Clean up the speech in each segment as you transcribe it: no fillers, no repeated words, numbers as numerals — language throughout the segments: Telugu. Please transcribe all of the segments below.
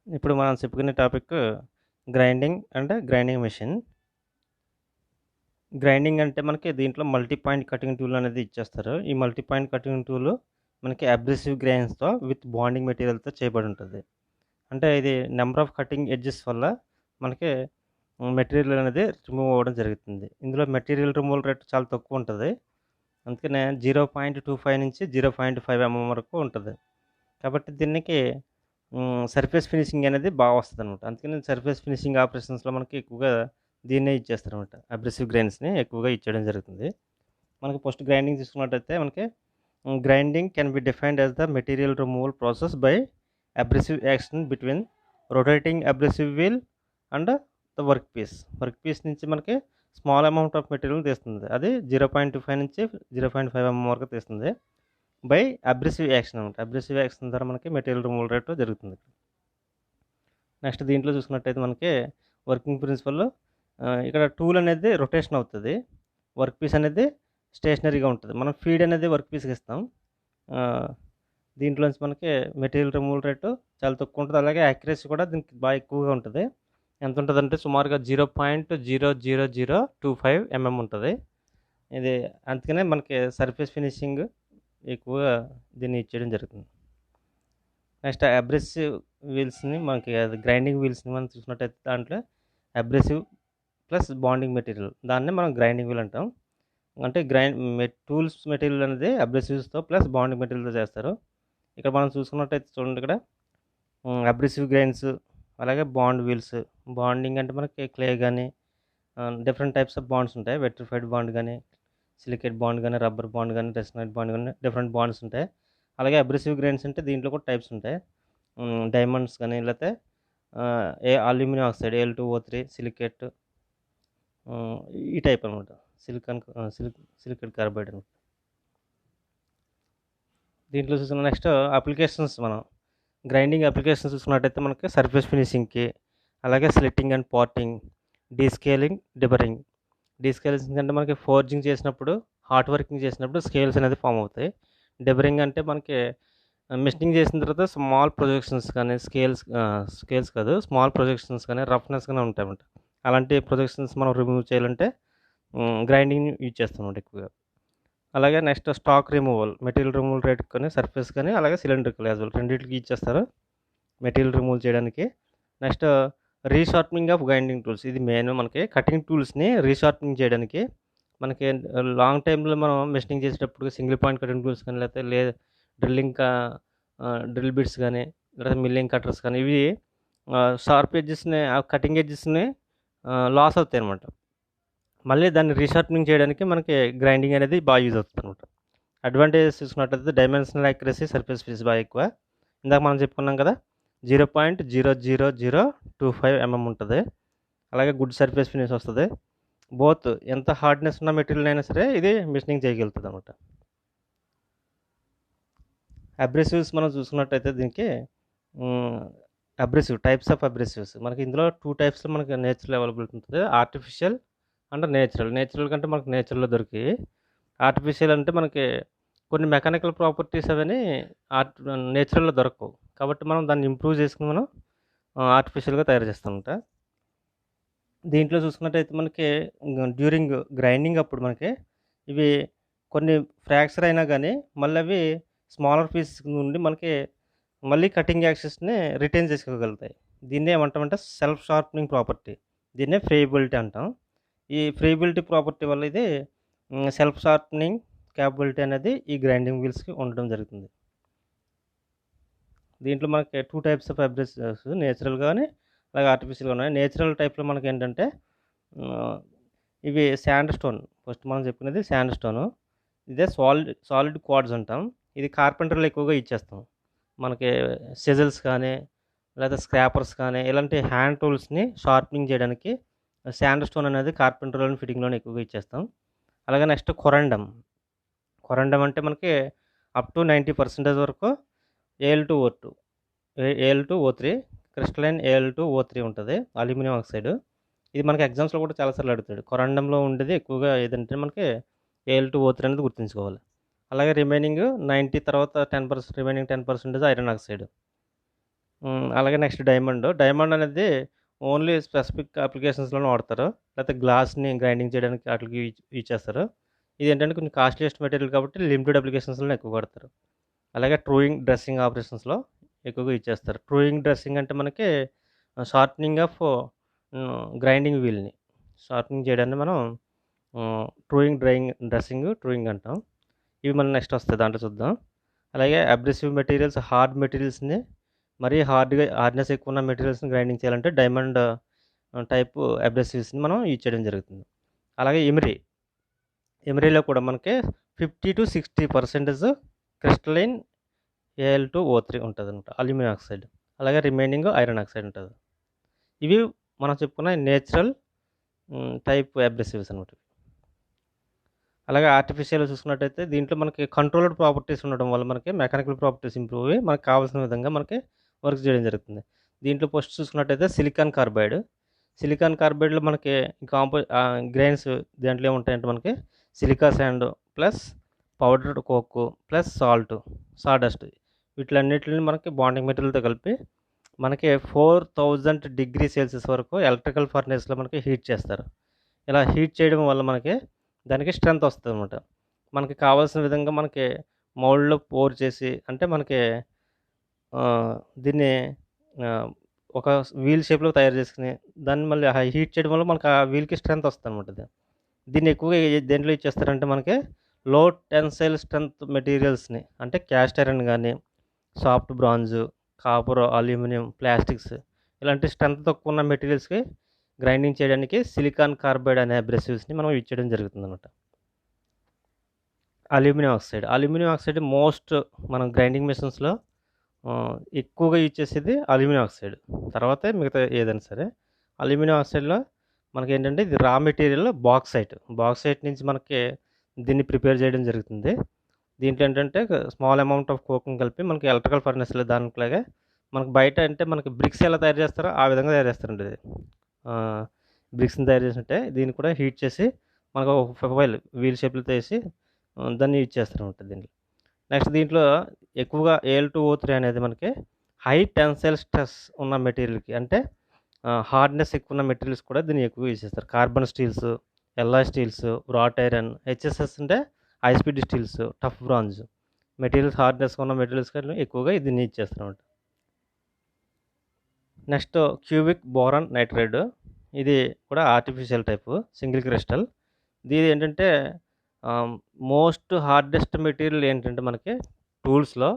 ఇప్పుడు మనం చెప్పుకునే topic grinding and grinding machine. Grinding అంటే మనకి దీంట్లో మల్టీ పాయింట్ కటింగ్ టూల్ అనేది ఇచ్చేస్తారు. ఈ మల్టీ పాయింట్ కటింగ్ టూల్ మనకి అబ్రెసివ్ గ్రైన్స్‌తో విత్ బాండింగ్ మెటీరియల్‌తో చేయబడి ఉంటుంది. అంటే ఇది నెంబర్ ఆఫ్ కటింగ్ ఎడ్జెస్ వల్ల మనకి మెటీరియల్ అనేది రిమూవ్ అవ్వడం జరుగుతుంది. ఇందులో మెటీరియల్ రిమూవల్ రేట్ చాలా తక్కువ ఉంటది. అందుకనే 0.25 నుంచి 0.5 వరకు ఉంటది. కాబట్టి దీనికి సర్ఫేస్ ఫినిషింగ్ అనేది బాగా వస్తదనమాట. అందుకని సర్ఫేస్ ఫినిషింగ్ ఆపరేషన్స్‌లో మనకి ఎక్కువగా దీన్నే ఇచ్చేస్తారనమాట. అబ్రెసివ్ గ్రైన్స్‌ని ఎక్కువగా ఇచ్చేయడం జరుగుతుంది. మనకి పోస్ట్ గ్రైండింగ్ తీసుకున్నట్టయితే మనకి grinding can be defined as the material removal process by abrasive action between rotating abrasive wheel and the work piece. Work piece నుంచి మనకి స్మాల్ అమౌంట్ ఆఫ్ మెటీరియల్‌ని తీస్తుంది. అది 0.25 నుంచి 0.5 వరకు తీస్తుంది. బై అబ్రెసివ్ యాక్షన్ అనమాట. అబ్రెసివ్ యాక్షన్ ద్వారా మనకి మెటీరియల్ రిమూవల్ రేట్ జరుగుతుంది. నెక్స్ట్ దీంట్లో చూసుకున్నట్టయితే మనకి వర్కింగ్ ప్రిన్సిపల్ ఇక్కడ టూల్ అనేది రొటేషన్ అవుతుంది. వర్క్ పీస్ అనేది స్టేషనరీగా ఉంటుంది. మనం ఫీడ్ అనేది వర్క్ పీస్కి ఇస్తాం. దీంట్లోంచి మనకి మెటీరియల్ రిమూవల్ రేటు చాలా తక్కువ ఉంటుంది. అలాగే యాక్యురసీ కూడా దీనికి బాగా ఎక్కువగా ఉంటుంది. ఎంత ఉంటుందంటే సుమారుగా 0.00025 ఉంటుంది. ఇది అందుకనే మనకి సర్ఫేస్ ఫినిషింగ్ ఎక్కువగా దీన్ని ఇచ్చేయడం జరుగుతుంది. నెక్స్ట్ అబ్రెసివ్ వీల్స్‌ని మనకి అది గ్రైండింగ్ వీల్స్‌ని మనం చూసినట్టయితే దాంట్లో అబ్రెసివ్ ప్లస్ బాండింగ్ మెటీరియల్ దాన్నే మనం గ్రైండింగ్ వీల్ అంటాం. అంటే టూల్స్ మెటీరియల్ అనేది అబ్రెసివ్స్‌తో ప్లస్ బాండింగ్ మెటీరియల్‌తో చేస్తారు. ఇక్కడ మనం చూసుకున్నట్టయితే చూడండి ఇక్కడ అబ్రెసివ్ గ్రైన్స్ అలాగే బాండ్ వీల్స్. బాండింగ్ అంటే మనకి క్లే గానీ డిఫరెంట్ టైప్స్ ఆఫ్ బాండ్స్ ఉంటాయి. వెట్రిఫైడ్ బాండ్ గానీ, సిలికేట్ బాండ్ గానీ, రబ్బర్ బాండ్ గానీ, రెసినైట్ బాండ్ గానీ డిఫరెంట్ బాండ్స్ ఉంటాయి. అలాగే అబ్రెసివ్ గ్రైన్స్ అంటే దీంట్లో కూడా టైప్స్ ఉంటాయి. డైమండ్స్ కానీ లేకపోతే అల్యూమినియం ఆక్సైడ్ Al2O3 సిలికేట్ ఈ టైప్ అనమాట. సిలికాన్ సిలికేట్ కార్బైడ్ అనమాట. దీంట్లో చూసిన నెక్స్ట్ అప్లికేషన్స్ మనం గ్రైండింగ్ అప్లికేషన్స్ చూసుకున్నట్టయితే మనకి సర్ఫేస్ ఫినిషింగ్కి అలాగే slitting and parting, descaling, డిబరింగ్. Descaling అంటే మనకి ఫోర్జింగ్ చేసినప్పుడు హార్ట్ వర్కింగ్ చేసినప్పుడు స్కేల్స్ అనేది ఫామ్ అవుతాయి. డిబరింగ్ అంటే మనకి మిషనింగ్ చేసిన తర్వాత స్మాల్ ప్రొజెక్షన్స్ కానీ స్కేల్స్ కాదు స్మాల్ ప్రొజెక్షన్స్ కానీ రఫ్నెస్ కానీ ఉంటాయన్నమాట. అలాంటి ప్రొజెక్షన్స్ మనం రిమూవ్ చేయాలంటే గ్రైండింగ్ యూజ్ చేస్తామన్నమాట ఎక్కువగా. అలాగే next stock removal, material removal rate కానీ సర్ఫేస్ కానీ అలాగే సిలిండ్రికల్ యాజ్ వెల్ రెండింటికి ఇచ్చేస్తారు మెటీరియల్ రిమూవ్ చేయడానికి. నెక్స్ట్ రీషార్పనింగ్ ఆఫ్ గ్రైండింగ్ టూల్స్, ఇది మెయిన్ మనకి కటింగ్ టూల్స్ని రీషార్పనింగ్ చేయడానికి. మనకి లాంగ్ టైంలో మనం మెషినింగ్ చేసేటప్పుడు సింగిల్ పాయింట్ కటింగ్ టూల్స్ కానీ లేకపోతే డ్రిల్లింగ్ డ్రిల్ బిట్స్ కానీ లేదా మిల్లింగ్ కట్టర్స్ కానీ ఇవి షార్ప్ ఎడ్జెస్ని కటింగ్ ఎడ్జెస్ని లాస్ అవుతాయి అనమాట. మళ్ళీ దాన్ని రీషార్పనింగ్ చేయడానికి మనకి గ్రైండింగ్ అనేది బాగా యూజ్ అవుతుంది అనమాట. అడ్వాంటేజెస్ చూసుకున్నట్లయితే డైమెన్షనల్ యాక్యురసీ, సర్ఫేస్ ఫినిష్ బాగా ఎక్కువ. ఇందాక మనం చెప్పుకున్నాం కదా 0.00025 ఉంటుంది. అలాగే గుడ్ సర్ఫేస్ ఫినిష్ వస్తుంది. బోత్ ఎంత హార్డ్నెస్ ఉన్న మెటీరియల్ అయినా సరే ఇది మిషనింగ్ చేయగలుగుతుంది అనమాట. అబ్రెసివ్స్ మనం చూసుకున్నట్టయితే దీనికి టైప్స్ ఆఫ్ అబ్రెసివ్స్ మనకి ఇందులో 2 టైప్స్లో మనకి నేచురల్ అవైలబిలిటీ ఉంటుంది. Artificial and natural. నేచురల్ కంటే మనకి నేచురల్లో దొరికి, ఆర్టిఫిషియల్ అంటే మనకి కొన్ని మెకానికల్ ప్రాపర్టీస్ అవన్నీ నేచురల్లో దొరకవు. కాబట్టి మనం దాన్ని ఇంప్రూవ్ చేసుకుని మనం ఆర్టిఫిషియల్గా తయారు చేస్తామంట. దీంట్లో చూసుకున్నట్టయితే మనకి డ్యూరింగ్ గ్రైండింగ్ అప్పుడు మనకి ఇవి కొన్ని ఫ్రాక్చర్ అయినా కానీ మళ్ళీ అవి స్మాలర్ పీసెస్ నుండి మనకి మళ్ళీ కటింగ్ యాక్సెస్ని రిటైన్ చేసుకోగలుగుతాయి. దీన్నే ఏమంటామంటే సెల్ఫ్ షార్పనింగ్ ప్రాపర్టీ. దీన్నే ఫ్రేయబిలిటీ అంటాం. ఈ ఫ్రేయబిలిటీ ప్రాపర్టీ వల్ల ఇది సెల్ఫ్ షార్పనింగ్ క్యాపబిలిటీ అనేది ఈ గ్రైండింగ్ వీల్స్కి ఉండడం జరుగుతుంది. దీంట్లో మనకి 2 టైప్స్ ఆఫ్ అబ్రెసివ్స్ నేచురల్ కానీ అలాగే ఆర్టిఫిషియల్గా ఉన్నాయి. నేచురల్ టైప్లో మనకి ఏంటంటే ఇవి శాండ్ స్టోన్. ఫస్ట్ మనం చెప్పుకునేది శాండ్ స్టోను. ఇదే సాలిడ్ క్వార్ట్జ్ అంటాం. ఇది కార్పెంటర్లో ఎక్కువగా ఇచ్చేస్తాం. మనకి సిజల్స్ కానీ లేదా స్క్రాపర్స్ కానీ ఇలాంటి హ్యాండ్ టూల్స్ని షార్పనింగ్ చేయడానికి శాండ్ స్టోన్ అనేది కార్పెంటర్లోని ఫిట్టింగ్లోనే ఎక్కువగా ఇచ్చేస్తాం. అలాగే నెక్స్ట్ కొరండం అంటే మనకి అప్ టు 90% వరకు Al2O3 క్రిస్టలైన్ Al2O3 ఉంటుంది, అల్యూమినియం ఆక్సైడ్. ఇది మనకి ఎగ్జామ్స్లో కూడా చాలాసార్లు అడుగుతాడు. కొరండంలో ఉండేది ఎక్కువగా ఏదంటే మనకి Al2O3 అనేది గుర్తుంచుకోవాలి. అలాగే రిమైనింగ్ 90 తర్వాత 10% రిమైనింగ్ 10% ఐరన్ ఆక్సైడ్. అలాగే నెక్స్ట్ డైమండ్. డైమండ్ అనేది ఓన్లీ స్పెసిఫిక్ అప్లికేషన్స్‌లోనే వాడతారు. లేకపోతే గ్లాస్‌ని గ్రైండింగ్ చేయడానికి ఆటిలకి యూజ్ చేస్తారు. ఇదేంటంటే కొంచెం కాస్ట్‌లీయెస్ట్ మెటీరియల్ కాబట్టి లిమిటెడ్ అప్లికేషన్స్‌లోనే ఎక్కువ వాడతారు. అలాగే ట్రూయింగ్, డ్రెస్సింగ్ ఆపరేషన్స్‌లో ఎక్కువగా యూజ్ చేస్తారు. ట్రూయింగ్, డ్రెస్సింగ్ అంటే మనకి షార్టనింగ్ ఆఫ్ గ్రైండింగ్ వీల్‌ని షార్టనింగ్ చేయడాన్ని మనం డ్రెస్సింగ్, ట్రూయింగ్ అంటాం. ఇవి మనం నెక్స్ట్ వస్తాయి దాంట్లో చూద్దాం. అలాగే అబ్రెసివ్ మెటీరియల్స్, హార్డ్ మెటీరియల్స్‌ని మరీ హార్డ్‌నెస్ ఎక్కువ ఉన్న మెటీరియల్స్‌ని గ్రైండింగ్ చేయాలంటే డైమండ్ టైపు అబ్రెసివ్స్‌ని మనం యూజ్ చేయడం జరుగుతుంది. అలాగే ఎమరీలో కూడా మనకి 50-60% క్రిస్టలైన్ Al2O3 ఉంటదనమాట. Aluminium oxide. అలాగే రిమైనింగ్ ఐరన్ ఆక్సైడ్ ఉంటది. ఇవి మనం చెప్పుకున్న నేచురల్ టైప్ అబ్రెసివ్స్ అనమాట. అలాగే ఆర్టిఫిషియల్ చూసుకున్నట్టయితే దీంట్లో మనకి కంట్రోల్డ్ ప్రాపర్టీస్ ఉండడం వల్ల మనకి మెకానికల్ ప్రాపర్టీస్ ఇంప్రూవ్ అయ్యి మనకు కావాల్సిన విధంగా మనకి వర్క్ చేయడం జరుగుతుంది. దీంట్లో ఫస్ట్ చూసుకున్నట్టయితే సిలికాన్ కార్బైడ్లో మనకి గ్రెయిన్స్ దాంట్లో ఏముంటాయంటే మనకి silica sand plus powdered coke plus sawdust వీటిలన్నిటిని మనకి బాండింగ్ మెటీరియల్తో కలిపి మనకి 4000 డిగ్రీ సెల్సియస్ వరకు ఎలక్ట్రికల్ ఫర్నేస్లో మనకి హీట్ చేస్తారు. ఇలా హీట్ చేయడం వల్ల మనకి దానికి స్ట్రెంత్ వస్తుందన్నమాట. మనకి కావాల్సిన విధంగా మనకి మౌల్డ్‌లో పోర్ చేసి అంటే మనకి దీన్ని ఆహ్, ఒక వీల్ షేప్‌లో తయారు చేసుకొని దాన్ని మళ్ళీ హీట్ చేయడం వల్ల మనకు ఆ వీల్‌కి స్ట్రెంత్ వస్తుందన్నమాట ఇది. దీన్ని ఎక్కువగా దేంట్లో యూజ్ చేస్తారంటే మనకి లో టెన్సైల్ స్ట్రెంత్ మెటీరియల్స్‌ని అంటే క్యాస్ట్ ఐరన్ గానీ, soft bronze, copper, aluminium, plastics ఇలాంటి స్ట్రెంత్ తక్కువ ఉన్న మెటీరియల్స్‌కి గ్రైండింగ్ చేయడానికి సిలికాన్ కార్బైడ్ అనే అబ్రెసివ్స్‌ని మనం యూజ్ చేయడం జరుగుతుందన్నమాట. అల్యూమినియం ఆక్సైడ్ మోస్ట్ మనం గ్రైండింగ్ మెషిన్స్‌లో ఎక్కువగా యూజ్ చేసేది అల్యూమినియం ఆక్సైడ్. తర్వాతే మిగతా ఏదైనా సరే. అల్యూమినియం ఆక్సైడ్‌లో మనకేంటంటే ఇది రా మెటీరియల్ బాక్సైట్ నుంచి మనకి దీన్ని ప్రిపేర్ చేయడం జరుగుతుంది. దీంట్లో ఏంటంటే స్మాల్ అమౌంట్ ఆఫ్ కోక్‌ని కలిపి మనకి ఎలక్ట్రికల్ ఫర్నేస్‌లో దానిలాగా మనకు బయట అంటే మనకి బ్రిక్స్ ఎలా తయారు చేస్తారో ఆ విధంగా తయారు చేస్తారండి ఇది. బ్రిక్స్‌ని తయారు చేసినట్టే దీన్ని కూడా హీట్ చేసి మనకు ఒక ప్రొఫైల్ వీల్ షేప్‌లో చేసి దాన్ని యూజ్ చేస్తారనమాట దీంట్లో. నెక్స్ట్ దీంట్లో ఎక్కువగా Al2O3 అనేది మనకి హై టెన్సైల్ స్ట్రెస్ ఉన్న మెటీరియల్‌కి అంటే హార్డ్‌నెస్ ఎక్కువ ఉన్న మెటీరియల్స్ కూడా దీన్ని ఎక్కువగా యూజ్ చేస్తారు. Carbon steels, alloy steels, wrought iron, HSS అంటే high speed steels, tough bronze materials హార్డ్‌నెస్‌గా ఉన్న మెటీరియల్స్ కన్నా ఎక్కువగా దీన్ని యూజ్ చేస్తారనమాట. నెక్స్ట్ క్యూబిక్ బోరాన్ నైట్రైడ్ ఇది కూడా ఆర్టిఫిషియల్ టైపు సింగిల్ క్రిస్టల్. దీని ఏంటంటే మోస్ట్ హార్డెస్ట్ మెటీరియల్ ఏంటంటే మనకి టూల్స్‌లో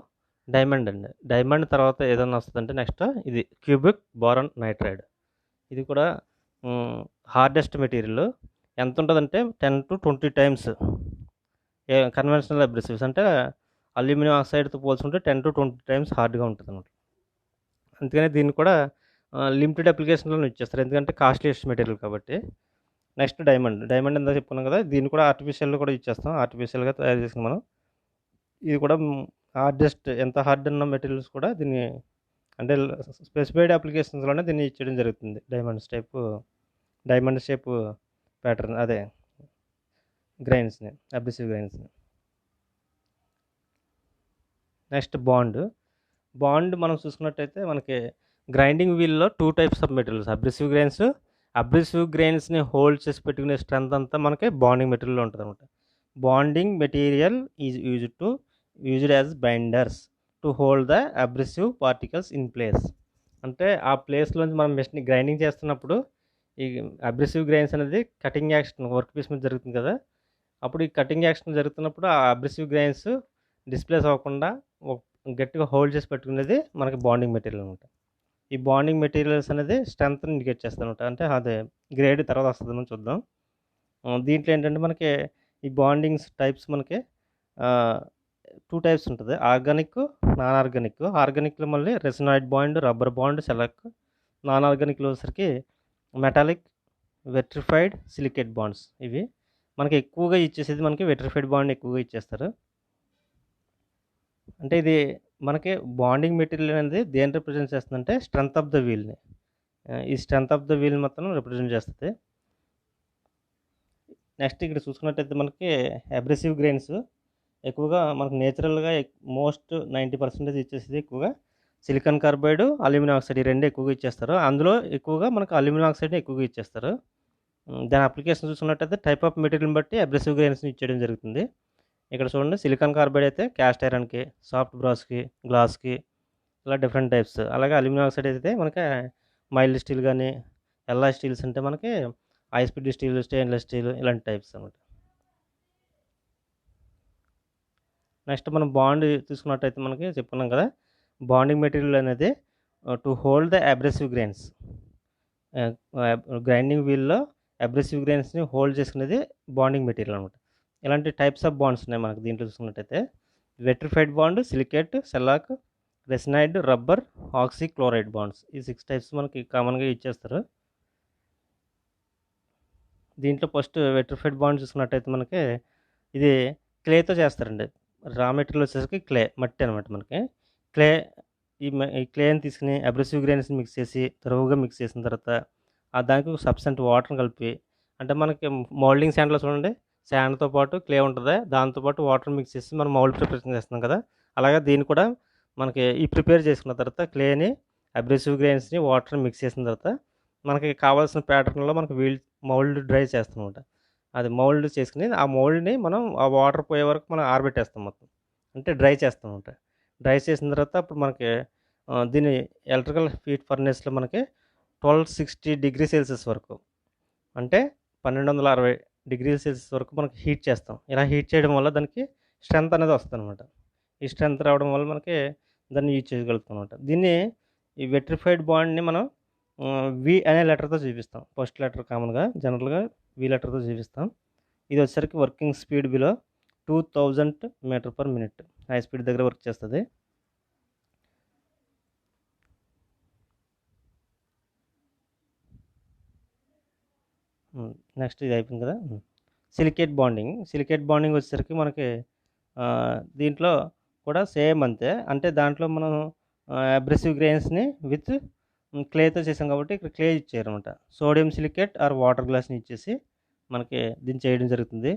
డైమండ్ అండి. డైమండ్ తర్వాత ఏదన్నా వస్తదంటే నెక్స్ట్ ఇది క్యూబిక్ బోరాన్ నైట్రైడ్. ఇది కూడా హార్డెస్ట్ మెటీరియల్. ఎంతుంటదంటే 10-20 టైమ్స్ కన్వెన్షనల్ అబ్రెసివ్స్ అంటే అల్యూమినియం ఆక్సైడ్‌తో పోల్చుకుంటే 10-20 టైమ్స్ హార్డ్‌గా ఉంటదనమాట. అందుకనే దీన్ని కూడా లిమిటెడ్ అప్లికేషన్‌లోనే యూజ్ చేస్తారు. ఎందుకంటే కాస్ట్‌లీయెస్ట్ మెటీరియల్ కాబట్టి. నెక్స్ట్ డైమండ్ ఇందాక చెప్పుకున్నాం కదా! దీన్ని కూడా ఆర్టిఫిషియల్‌లో కూడా యూజ్ చేస్తాం. ఆర్టిఫిషియల్‌గా తయారు చేసింది మనం. ఇది కూడా హార్డెస్ట్ ఎంత హార్డ్ ఉన్న మెటీరియల్స్ కూడా దీన్ని అంటే స్పెసిఫైడ్ అప్లికేషన్స్‌లోనే దీన్ని యూజ్ చేయడం జరుగుతుంది. డైమండ్ షేప్ ప్యాటర్న్ అదే గ్రెయిన్స్‌ని, అబ్రెసివ్ గ్రెయిన్స్‌ని. నెక్స్ట్ బాండ్ మనం చూసుకున్నట్టయితే మనకి గ్రైండింగ్ వీల్‌లో 2 టైప్స్ ఆఫ్ మెటీరియల్స్ అబ్రెసివ్ గ్రెయిన్స్‌ని హోల్డ్ చేసి పెట్టుకునే స్ట్రెంత్ అంతా మనకి బాండింగ్ మెటీరియల్‌లో ఉంటదనమాట. Bonding material is used as binders to hold the abrasive particles in place. అంటే ఆ ప్లేస్‌లోంచి మనం మెషిన్‌ని గ్రైండింగ్ చేస్తున్నప్పుడు ఈ అబ్రెసివ్ గ్రెయిన్స్ అనేది కటింగ్ యాక్షన్ వర్క్ పీస్ మీద జరుగుతుంది కదా! అప్పుడు ఈ కటింగ్ యాక్షన్ జరుగుతున్నప్పుడు ఆ అబ్రెసివ్ గ్రెయిన్స్ డిస్‌ప్లేస్ అవ్వకుండా గట్టిగా హోల్డ్ చేసి పెట్టుకునేది మనకి బాండింగ్ మెటీరియల్ అనమాట. ఈ బాండింగ్ మెటీరియల్స్ అనేది స్ట్రెంత్‌ని ఇండికేట్ చేస్తదనమాట. అంటే అదే గ్రేడ్ తర్వాత వస్తది మనం చూద్దాం. దీంట్లో ఏంటంటే మనకి ఈ బాండింగ్స్ టైప్స్ మనకి 2 టైప్స్ ఉంటది. Organic, non organic. ఆర్గానిక్‌లో మళ్ళీ resinoid bond, rubber bond, shellac. Non ఆర్గానిక్‌లో వచ్చేసరికి మెటాలిక్, వెట్రిఫైడ్, సిలికేట్ బాండ్స్ ఇవి. మనకి ఎక్కువగా ఇచ్చేసేది మనకి వెట్రిఫైడ్ బాండ్ ఎక్కువగా ఇచ్చేస్తారు. అంటే ఇది మనకి బాండింగ్ మెటీరియల్ అనేది దేన్ని రిప్రజెంట్ చేస్తుందంటే స్ట్రెంత్ ఆఫ్ ద వీల్‌ని. ఈ స్ట్రెంత్ ఆఫ్ ద వీల్ మొత్తం రిప్రజెంట్ చేస్తది. నెక్స్ట్ ఇక్కడ చూసుకున్నట్టయితే మనకి అబ్రెసివ్ గ్రెయిన్స్ ఎక్కువగా మనకు నేచురల్‌గా మోస్ట్ 90% ఇచ్చేసేది ఎక్కువగా సిలికాన్ కార్బైడ్, అల్యూమినియం ఆక్సైడ్ ఈ 2 ఎక్కువగా ఇచ్చేస్తారు. అందులో ఎక్కువగా మనకు అల్యూమినియం ఆక్సైడ్‌ని ఎక్కువగా ఇచ్చేస్తారు. దాని అప్లికేషన్ చూసుకున్నట్టయితే టైప్ ఆఫ్ మెటీరియల్‌ని బట్టి అబ్రెసివ్ గ్రెయిన్స్‌ని ఇచ్చేయడం జరుగుతుంది. ఇక్కడ చూడండి సిలికాన్ కార్బైడ్ అయితే క్యాస్ట్ ఐరన్‌కి, సాఫ్ట్ బ్రాస్‌కి, గ్లాస్‌కి ఇలా డిఫరెంట్ టైప్స్. అలాగే అల్యూమినియం ఆక్సైడ్ అయితే మనకి మైల్డ్ స్టీల్ గానీ, ఎల్లాయ్ స్టీల్స్ అంటే మనకి high speed steel, stainless steel ఇలాంటి టైప్స్ అనమాట. నెక్స్ట్ మనం బాండ్ తీసుకున్నట్టయితే మనకి చెప్పుకున్నాం కదా! బాండింగ్ మెటీరియల్ అనేది to hold the abrasive grains. Grinding వీల్‌లో అబ్రెసివ్ గ్రెయిన్స్‌ని హోల్డ్ చేసుకునేది బాండింగ్ మెటీరియల్ అనమాట. ఇలాంటి టైప్స్ ఆఫ్ బాండ్స్ ఉన్నాయి మనకు దీంట్లో చూసుకున్నట్టయితే. Vitrified bond, silicate, shellac, resinoid, rubber, oxy chloride bonds. ఈ 6 టైప్స్ మనకి కామన్‌గా ఇచ్చేస్తారు. దీంట్లో ఫస్ట్ వెట్రిఫైడ్ బాండ్ చూసుకున్నట్టయితే మనకి ఇది క్లేతో చేస్తారండి. రా మెటీరియల్ వచ్చేసరికి క్లే, మట్టి అనమాట మనకి. క్లే ఈ క్లేని తీసుకొని అబ్రెసివ్ గ్రెయిన్స్‌ని మిక్స్ చేసి, తరోగా మిక్స్ చేసిన తర్వాత దానికి ఒక సబ్స్టెంట్ వాటర్‌ని కలిపి అంటే మనకి మౌల్డింగ్ శాండ్‌లో చూడండి శాండ్‌తో పాటు క్లే ఉంటది. దాంతో పాటు వాటర్ మిక్స్ చేసి మనం మౌల్డ్ ప్రిపరేషన్ చేస్తున్నాం కదా! అలాగే దీన్ని కూడా మనకి ప్రిపేర్ చేసుకున్న తర్వాత క్లేని, అబ్రెసివ్ గ్రెయిన్స్‌ని, వాటర్‌ని మిక్స్ చేసిన తర్వాత మనకి కావాల్సిన ప్యాటర్న్‌లో మనకి మౌల్డ్ డ్రై చేస్తామన్నమాట. అది మౌల్డ్ చేసుకొని ఆ మౌల్డ్‌ని మనం ఆ వాటర్ పోయే వరకు మనం ఆరబెట్టేస్తాం మొత్తం. అంటే డ్రై చేస్తామన్నమాట. డ్రై చేసిన తర్వాత అప్పుడు మనకి దీన్ని ఎలక్ట్రికల్ హీట్ ఫర్నేస్‌లో మనకి 1260 డిగ్రీ సెల్సియస్ వరకు అంటే 1260 డిగ్రీల సెల్సియస్ వరకు మనకి హీట్ చేస్తాం. ఇలా హీట్ చేయడం వల్ల దానికి స్ట్రెంత్ అనేది వస్తదనమాట. ఈ స్ట్రెంత్ రావడం వల్ల మనకి దాన్ని యూజ్ చేయగలుగుతాం అనమాట. దీన్ని ఈ వెట్రిఫైడ్ బాండ్‌ని మనం వి అనే లెటర్‌తో చూపిస్తాం. ఫస్ట్ లెటర్ కామన్‌గా జనరల్‌గా వి లెటర్‌తో చూపిస్తాం. ఇది వచ్చేసరికి working speed below 2000 meter per minute high speed దగ్గర వర్క్ చేస్తది. నెక్స్ట్ ఇది అయిపోయింది కదా! సిలికేట్ బాండింగ్ వచ్చేసరికి మనకి దీంట్లో కూడా సేమ్ అంతే. అంటే దాంట్లో మనం అబ్రెసివ్ గ్రెయిన్స్‌ని విత్ క్లేతో చేసాం కాబట్టి ఇక్కడ క్లే ఇచ్చారనమాట. సోడియం సిలికేట్ ఆర్ వాటర్ గ్లాస్‌ని ఇచ్చేసి మనకి దీన్ని చేయడం జరుగుతుంది.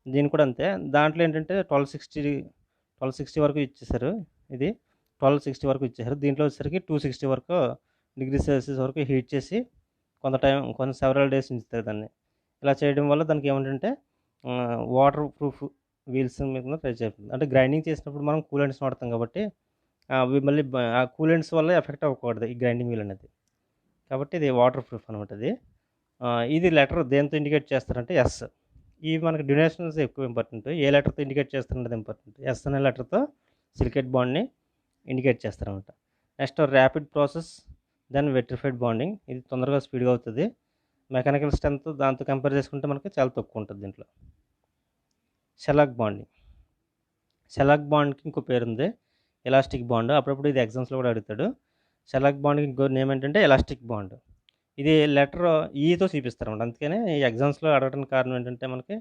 దీన్ని కూడా అంతే. దాంట్లో ఏంటంటే 1260 వరకు ఇచ్చేసారు. ఇది 1260 వరకు ఇచ్చేసారు. దీంట్లో వచ్చేసరికి 260 వరకు డిగ్రీ సెల్సియస్ వరకు హీట్ చేసి కొంత సెవెరల్ డేస్ ఉంచుతారు దాన్ని. ఇలా చేయడం వల్ల దానికి ఏమిటంటే వాటర్ ప్రూఫ్ వీల్స్ మీద ట్రై చేస్తుంది. అంటే గ్రైండింగ్ చేసినప్పుడు మనం కూలెంట్స్ వాడతాం కాబట్టి అవి మళ్ళీ ఆ కూలెంట్స్ వల్ల ఎఫెక్ట్ అవ్వకూడదు ఈ గ్రైండింగ్ వీల్ అనేది. కాబట్టి ఇది వాటర్ ప్రూఫ్ అనమాట ఇది. ఇది లెటర్ దేంతో ఇండికేట్ చేస్తారంటే ఎస్. ఇవి మనకి డ్యూరేషన్స్ ఎక్కువ ఇంపార్టెంట్. ఏ లెటర్‌తో ఇండికేట్ చేస్తారనేది ఇంపార్టెంట్. ఎస్ అనే లెటర్‌తో సిలికేట్ బాండ్‌ని ఇండికేట్ చేస్తారనమాట. Next rapid process then vitrified bonding. ఇది తొందరగా స్పీడ్‌గా అవుతది. మెకానికల్ స్ట్రెంత్ దాంతో కంపేర్ చేసుకుంటే మనకి చాలా తక్కువ ఉంటుంది దీంట్లో. Shellac bonding. షెల్లాక్ బాండ్‌కి ఇంకో పేరుంది. Elastic bond. అప్పుడప్పుడు ఇది ఎగ్జామ్స్‌లో కూడా అడుగుతాడు. షెల్లాక్ బాండ్‌కి ఇంకో నేమ్ ఏంటంటే ఎలాస్టిక్ బాండ్. ఇది లెటర్ ఈతో చూపిస్తారన్నమాట. అందుకనే ఈ ఎగ్జామ్స్‌లో అడగడానికి కారణం ఏంటంటే మనకి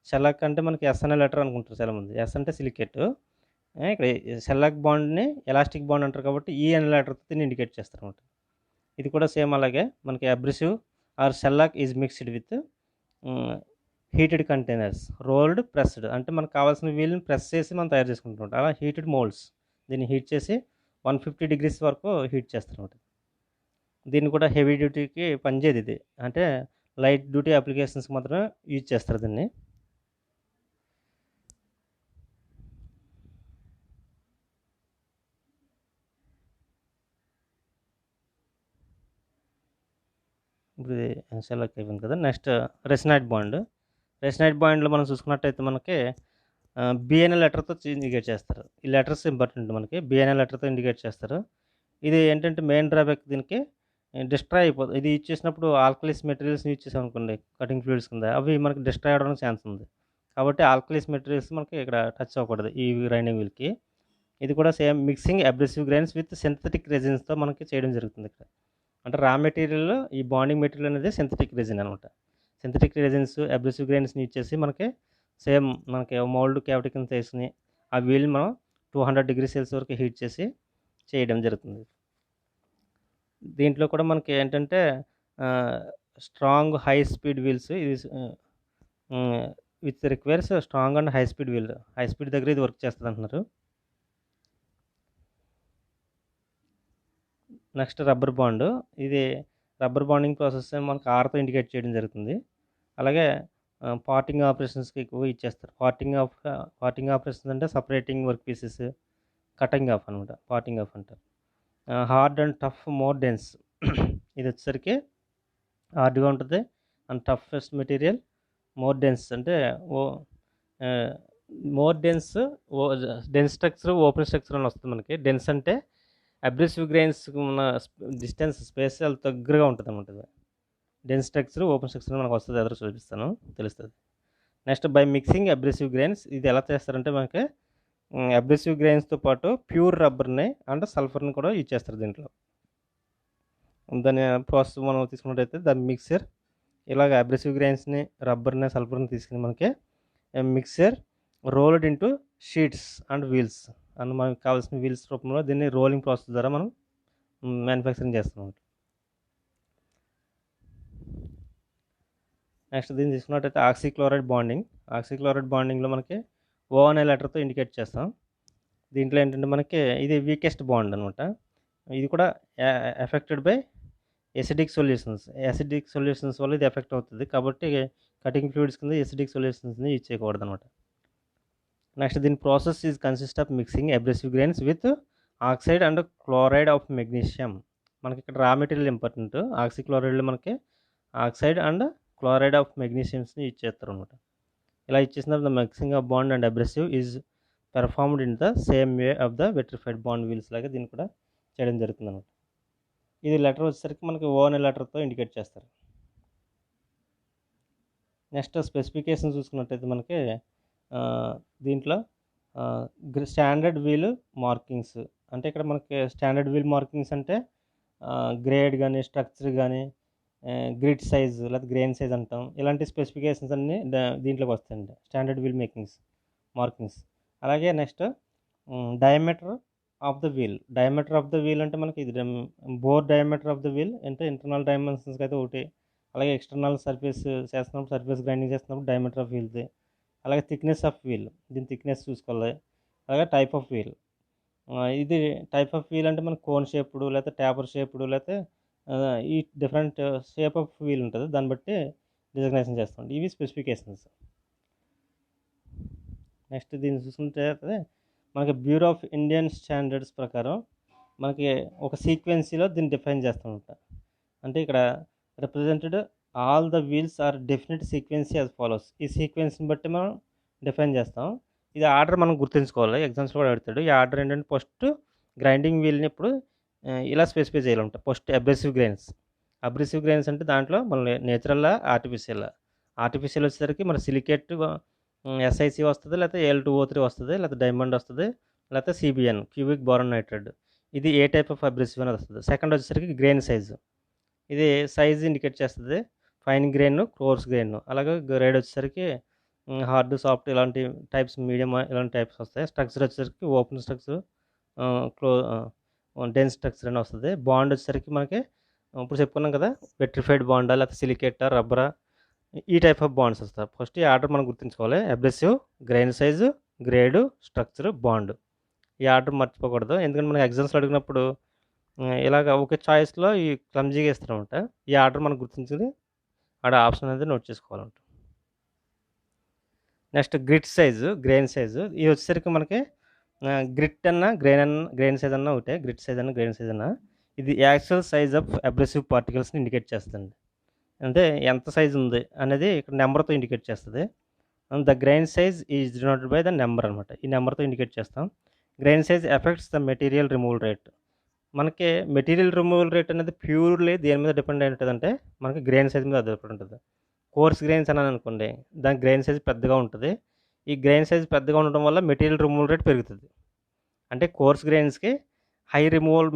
షెల్లాక్ అంటే మనకి ఎస్ అనే లెటర్ అనుకుంటారు చాలామంది. ఎస్ అంటే సిలికేట్. ఇక్కడ షెల్లాక్ బాండ్‌ని ఎలాస్టిక్ బాండ్ అంటారు కాబట్టి ఈ అనే లెటర్‌తో దీన్ని ఇండికేట్ చేస్తారన్నమాట. ఇది కూడా సేమ్ అలాగే మనకి abrasive or shellac is mixed with heated containers, rolled, pressed. అంటే మనకు కావాల్సిన వీల్ని ప్రెస్ చేసి మనం తయారు చేసుకుంటాం. అలా హీటెడ్ మోల్డ్స్. దీన్ని హీట్ చేసి 150 డిగ్రీస్ వరకు హీట్ చేస్తారన్నమాట. దీన్ని కూడా హెవీ డ్యూటీకి పనిచేయదు ఇది. అంటే లైట్ డ్యూటీ అప్లికేషన్స్‌కి మాత్రమే యూజ్ చేస్తారు దీన్ని. ఇప్పుడు ఇది షెల్లాక్ అయిపోయింది కదా! Next రెసినైడ్ bond. రెసినైడ్ బాండ్‌లో మనం చూసుకున్నట్టయితే మనకి బి అనే లెటర్‌తో ఇండికేట్ చేస్తారు. ఈ లెటర్స్ ఇంపార్టెంట్ మనకి. బి అనే లెటర్‌తో ఇండికేట్ చేస్తారు. ఇది ఏంటంటే మెయిన్ డ్రాబ్యాక్ దీనికి డిస్ట్రాయ్ అయిపోతుంది. ఇది యూజ్ చేసినప్పుడు ఆల్కలీస్ మెటీరియల్స్‌ని యూజ్ చేసామనుకోండి కటింగ్ ఫ్లూయిడ్స్ కింద అవి మనకి డిస్ట్రాయ్ అవ్వడానికి ఛాన్స్ ఉంది. కాబట్టి ఆల్కలీస్ మెటీరియల్స్ మనకి ఇక్కడ టచ్ అవ్వకూడదు ఈ గ్రైండింగ్ వీల్‌కి. ఇది కూడా same mixing abrasive grains with synthetic రెజిన్స్‌తో మనకి చేయడం జరుగుతుంది ఇక్కడ. అంటే రా మెటీరియల్ ఈ బాండింగ్ మెటీరియల్ అనేది సింథటిక్ రెజిన్ అనమాట. సింథటిక్ రెజిన్స్, అబ్రెసివ్ గ్రైన్స్‌ని యూజ్ చేసి మనకి సేమ్ మనకి మౌల్డ్ క్యావిటీ కింద చేసుకొని ఆ వీల్‌ని మనం 200 డిగ్రీ సెల్సియస్ వరకు హీట్ చేసి చేయడం జరుగుతుంది. దీంట్లో కూడా మనకి ఏంటంటే ఆహ్, స్ట్రాంగ్ హై స్పీడ్ వీల్స్ ఇది hmm. Requires strong and high speed wheel. High speed దగ్గర ఇది వర్క్ చేస్తదంటున్నారు. Next rubber bond. ఇది రబ్బర్ బాండింగ్ ప్రాసెస్ మనకు ఆర్తో ఇండికేట్ చేయడం జరుగుతుంది. అలాగే పార్టింగ్ ఆపరేషన్స్కి ఎక్కువ ఇచ్చేస్తారు. పార్టింగ్ ఆపరేషన్స్ అంటే separating work pieces, cutting off అనమాట. పార్టింగ్ ఆఫ్ అంటారు. Hard and tough, more dense. ఇది వచ్చేసరికి హార్డ్గా ఉంటుంది and toughest material. More dense అంటే more dense, dense structure, open structure అని వస్తుంది మనకి. డెన్స్ అంటే అబ్రెసివ్ గ్రెయిన్స్ ఉన్న డిస్టెన్స్, స్పేస్ చాలా దగ్గరగా ఉంటుంది అనమాట. డెన్స్ స్ట్రక్చర్, ఓపెన్ స్ట్రక్చర్ మనకు వస్తుంది, ఎదురు చూపిస్తాను, తెలుస్తుంది. Next by mixing abrasive grains. ఇది ఎలా చేస్తారంటే మనకి అబ్రెసివ్ గ్రెయిన్స్తో పాటు ప్యూర్ రబ్బర్ని అంటే సల్ఫర్ని కూడా యూజ్ చేస్తారు దీంట్లో. దాని ప్రాసెస్ మనం తీసుకున్నట్టయితే దాని మిక్సర్ ఇలాగ అబ్రెసివ్ గ్రెయిన్స్ని, రబ్బర్ని, సల్ఫర్ని తీసుకుని మనకి mixer rolled into sheets and wheels and మనకు కావాల్సిన వీల్స్ రూపంలో దీన్ని రోలింగ్ ప్రాసెస్ ద్వారా మనం మ్యానుఫ్యాక్చరింగ్ చేస్తున్నాం. నెక్స్ట్ దీన్ని తీసుకున్నట్టయితే ఆక్సీక్లోరైడ్ బాండింగ్. ఆక్సీక్లోరైడ్ బాండింగ్లో మనకి ఓ అనే లెటర్తో ఇండికేట్ చేస్తాం. దీంట్లో ఏంటంటే మనకి ఇది వీకెస్ట్ బాండ్ అనమాట. ఇది కూడా affected by acidic solutions. Acidic solutions వల్ల ఇది ఎఫెక్ట్ అవుతుంది కాబట్టి కటింగ్ ఫ్లూయిడ్స్ కింద ఎసిడిక్ సొల్యూషన్స్ని యూజ్ చేయకూడదు అనమాట. నెక్స్ట్ దీని process is consist of mixing abrasive grains with oxide and chloride of magnesium. మనకి ఇక్కడ రా మెటీరియల్ ఇంపార్టెంట్. ఆక్సీక్లోరైడ్లో మనకి ఆక్సైడ్ అండ్ క్లోరైడ్ ఆఫ్ మెగ్నీషియమ్స్ని యూజ్ చేస్తారు అనమాట. ఇలా ఇచ్చేసిన the mixing of bond and abrasive is performed in the same way of the vitrified bond wheels లాగా దీన్ని కూడా చేయడం జరుగుతుంది అనమాట. ఇది లెటర్ వచ్చేసరికి మనకి ఓ అనే లెటర్తో ఇండికేట్ చేస్తారు. నెక్స్ట్ స్పెసిఫికేషన్ చూసుకున్నట్టయితే మనకి దీంట్లో స్టాండర్డ్ వీల్ మార్కింగ్స్ అంటే ఇక్కడ మనకి స్టాండర్డ్ వీల్ మార్కింగ్స్ అంటే గ్రేడ్ కానీ, స్ట్రక్చర్ కానీ, గ్రిడ్ సైజ్ లేదా గ్రెయిన్ సైజ్ అంటాం. ఇలాంటి స్పెసిఫికేషన్స్ అన్నీ దీంట్లోకి వస్తాయండి, స్టాండర్డ్ వీల్ మార్కింగ్స్. అలాగే next diameter of the wheel. Diameter of the wheel అంటే మనకి ఇది bore diameter of the wheel అంటే ఇంటర్నల్ డైమెన్షన్స్కి అయితే ఒకటి. అలాగే ఎక్స్టర్నల్ సర్ఫేస్ చేస్తున్నప్పుడు, సర్ఫేస్ గ్రైండింగ్ చేస్తున్నప్పుడు డయామీటర్ ఆఫ్ వీల్ది. అలాగే థిక్నెస్ ఆఫ్ వీల్, దీని థిక్నెస్ చూసుకోవాలి. అలాగే టైప్ ఆఫ్ వీల్. ఇది టైప్ ఆఫ్ వీల్ అంటే మనకి కోన్ షేప్డ్, లేకపోతే ట్యాపర్ షేప్డ్, లేకపోతే ఈ డిఫరెంట్ షేప్ ఆఫ్ వీల్ ఉంటుంది, దాన్ని బట్టి డిజగ్నేషన్ చేస్తాం. ఇవి స్పెసిఫికేషన్స్. నెక్స్ట్ దీన్ని చూసుకుంటే మనకి బ్యూరో ఆఫ్ ఇండియన్ స్టాండర్డ్స్ ప్రకారం మనకి ఒక సీక్వెన్సీలో దీన్ని డిఫైన్ చేస్తామంట. అంటే ఇక్కడ represented all the wheels are definite sequence as follows. ఈ సీక్వెన్స్ని బట్టి మనం డిఫైన్ చేస్తాం. ఇది ఆర్డర్ మనం గుర్తుంచుకోవాలి, ఎగ్జామ్స్ కూడా అడుగుతాడు. ఈ ఆర్డర్ ఏంటంటే ఫస్ట్ గ్రైండింగ్ వీల్ని ఇప్పుడు ఇలా స్పెసిఫై చేయాలంట. ఫస్ట్ అబ్రెసివ్ గ్రెయిన్స్ అంటే దాంట్లో మన నేచురల్, ఆర్టిఫిషియల్ వచ్చేసరికి మన సిలికేట్ SiC వస్తుంది, లేకపోతే Al2O3 వస్తుంది, లేకపోతే డైమండ్ వస్తుంది, లేకపోతే CBN క్యూబిక్ బోరాన్ నైట్రైడ్. ఇది ఏ టైప్ ఆఫ్ అబ్రెసివ్ అనేది వస్తుంది. సెకండ్ వచ్చేసరికి గ్రెయిన్ సైజు. ఇది సైజ్ ఇండికేట్ చేస్తుంది, ఫైన్ గ్రెయిన్, కోర్స్ గ్రెయిన్. అలాగే గ్రేడ్ వచ్చేసరికి హార్డ్, సాఫ్ట్ ఇలాంటి టైప్స్, మీడియం ఇలాంటి టైప్స్ వస్తాయి. స్ట్రక్చర్ వచ్చేసరికి ఓపెన్ స్ట్రక్చర్, డెన్స్ స్ట్రక్చర్ అని వస్తుంది. బాండ్ వచ్చేసరికి మనకి ఇప్పుడు చెప్పుకున్నాం కదా, వెట్రిఫైడ్ బాండా లేకపోతే సిలికేటా, రబ్బరా, ఈ టైప్ ఆఫ్ బాండ్స్ వస్తాయి. ఫస్ట్ ఈ ఆర్డర్ మనం గుర్తుంచుకోవాలి. Abrasive, grain size, grade, structure, bond. ఈ ఆర్డర్ మర్చిపోకూడదు, ఎందుకంటే మనకి ఎగ్జామ్స్లో అడిగినప్పుడు ఇలాగ ఒక చాయిస్లో ఈ క్లమ్జీగా ఇస్తారనమాట. ఈ ఆర్డర్ మనం గుర్తించుకుని ఆడ ఆప్షన్ అనేది నోట్ చేసుకోవాలంట. Next grid size, grain size. ఇది వచ్చేసరికి మనకి గ్రిట్ అన్న గ్రెయిన్ సైజ్ అన్న ఒకటే. గ్రిడ్ సైజ్ అన్న, గ్రెయిన్ సైజ్ అన్న. ఇది యాక్చువల్ సైజ్ ఆఫ్ అబ్రెసివ్ పార్టికల్స్ని ఇండికేట్ చేస్తుంది. అంటే ఎంత సైజ్ ఉంది అనేది ఇక్కడ నెంబర్తో ఇండికేట్ చేస్తుంది. The grain size is denoted by the number అనమాట. ఈ నెంబర్తో ఇండికేట్ చేస్తాం. Grain size effects the material removal rate. మనకి మెటీరియల్ రిమూవల్ రేట్ అనేది ప్యూర్లీ దేని మీద డిపెండ్ అయి ఉంటుంది అంటే మనకి గ్రెయిన్ సైజ్ మీద డిపెండ్ ఉంటుంది. కోర్స్ గ్రెయిన్స్ అని అనుకోండి, దాని గ్రెయిన్ సైజ్ పెద్దగా ఉంటుంది. ఈ గ్రెయిన్ సైజ్ పెద్దగా ఉండడం వల్ల మెటీరియల్ రిమూవల్ రేట్ పెరుగుతుంది. అంటే కోర్స్ గ్రెయిన్స్కి హై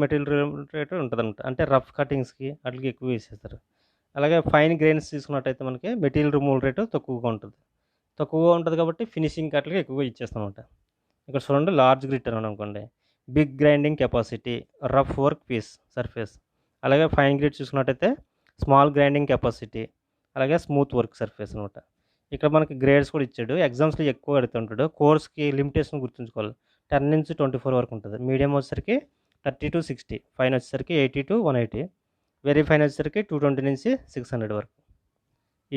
మెటీరియల్ రిమూవల్ రేట్ ఉంటుంది అనమాట. అంటే రఫ్ కటింగ్స్కి అట్లకి ఎక్కువ వేసేస్తారు. అలాగే ఫైన్ గ్రెయిన్స్ తీసుకున్నట్టయితే మనకి మెటీరియల్ రిమూవల్ రేటు తక్కువగా ఉంటుంది కాబట్టి ఫినిషింగ్ అట్లకి ఎక్కువగా ఇచ్చేస్తాం అనమాట. ఇక్కడ చూడండి, లార్జ్ గ్రిట్ అని అనుకోండి, big grinding capacity, rough work piece surface. అలాగే ఫైన్ గ్రిట్ చూసుకున్నట్టయితే స్మాల్ గ్రైండింగ్ కెపాసిటీ, అలాగే స్మూత్ వర్క్ సర్ఫేస్ అనమాట. ఇక్కడ మనకి గ్రేడ్స్ కూడా ఇచ్చాడు, ఎగ్జామ్స్లో ఎక్కువ అడుగుతుంటాడు. కోర్స్కి లిమిటేషన్ గుర్తుంచుకోవాలి, 10 నుంచి 24 వరకు ఉంటుంది. మీడియం వచ్చేసరికి 30 to 60, ఫైన్ వచ్చేసరికి 80 to 180, వెరీ ఫైన్ వచ్చేసరికి 220 నుంచి 600 వరకు.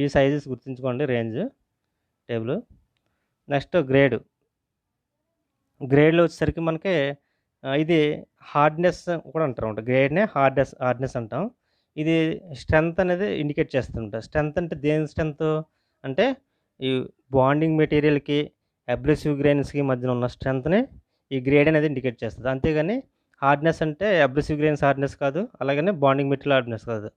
ఈ సైజెస్ గుర్తుంచుకోండి, రేంజ్ టేబుల్. నెక్స్ట్ గ్రేడ్లో వచ్చేసరికి మనకి ఇది హార్డ్నెస్ కూడా అంటారు అనమాట. గ్రేడ్నే హార్డ్నెస్ అంటాం. ఇది స్ట్రెంత్ అనేది ఇండికేట్ చేస్తుంటా. స్ట్రెంత్ అంటే దేని స్ట్రెంత్ అంటే ఈ బాండింగ్ మెటీరియల్కి అబ్రెసివ్ గ్రెయిన్స్కి మధ్యన ఉన్న స్ట్రెంత్ని ఈ గ్రేడ్ అనేది ఇండికేట్ చేస్తుంది. అంతేగాని హార్డ్నెస్ అంటే అబ్రెసివ్ గ్రెయిన్స్ హార్డ్నెస్ కాదు, అలాగనే బాండింగ్ మెటీరియల్ హార్డ్నెస్ కాదు.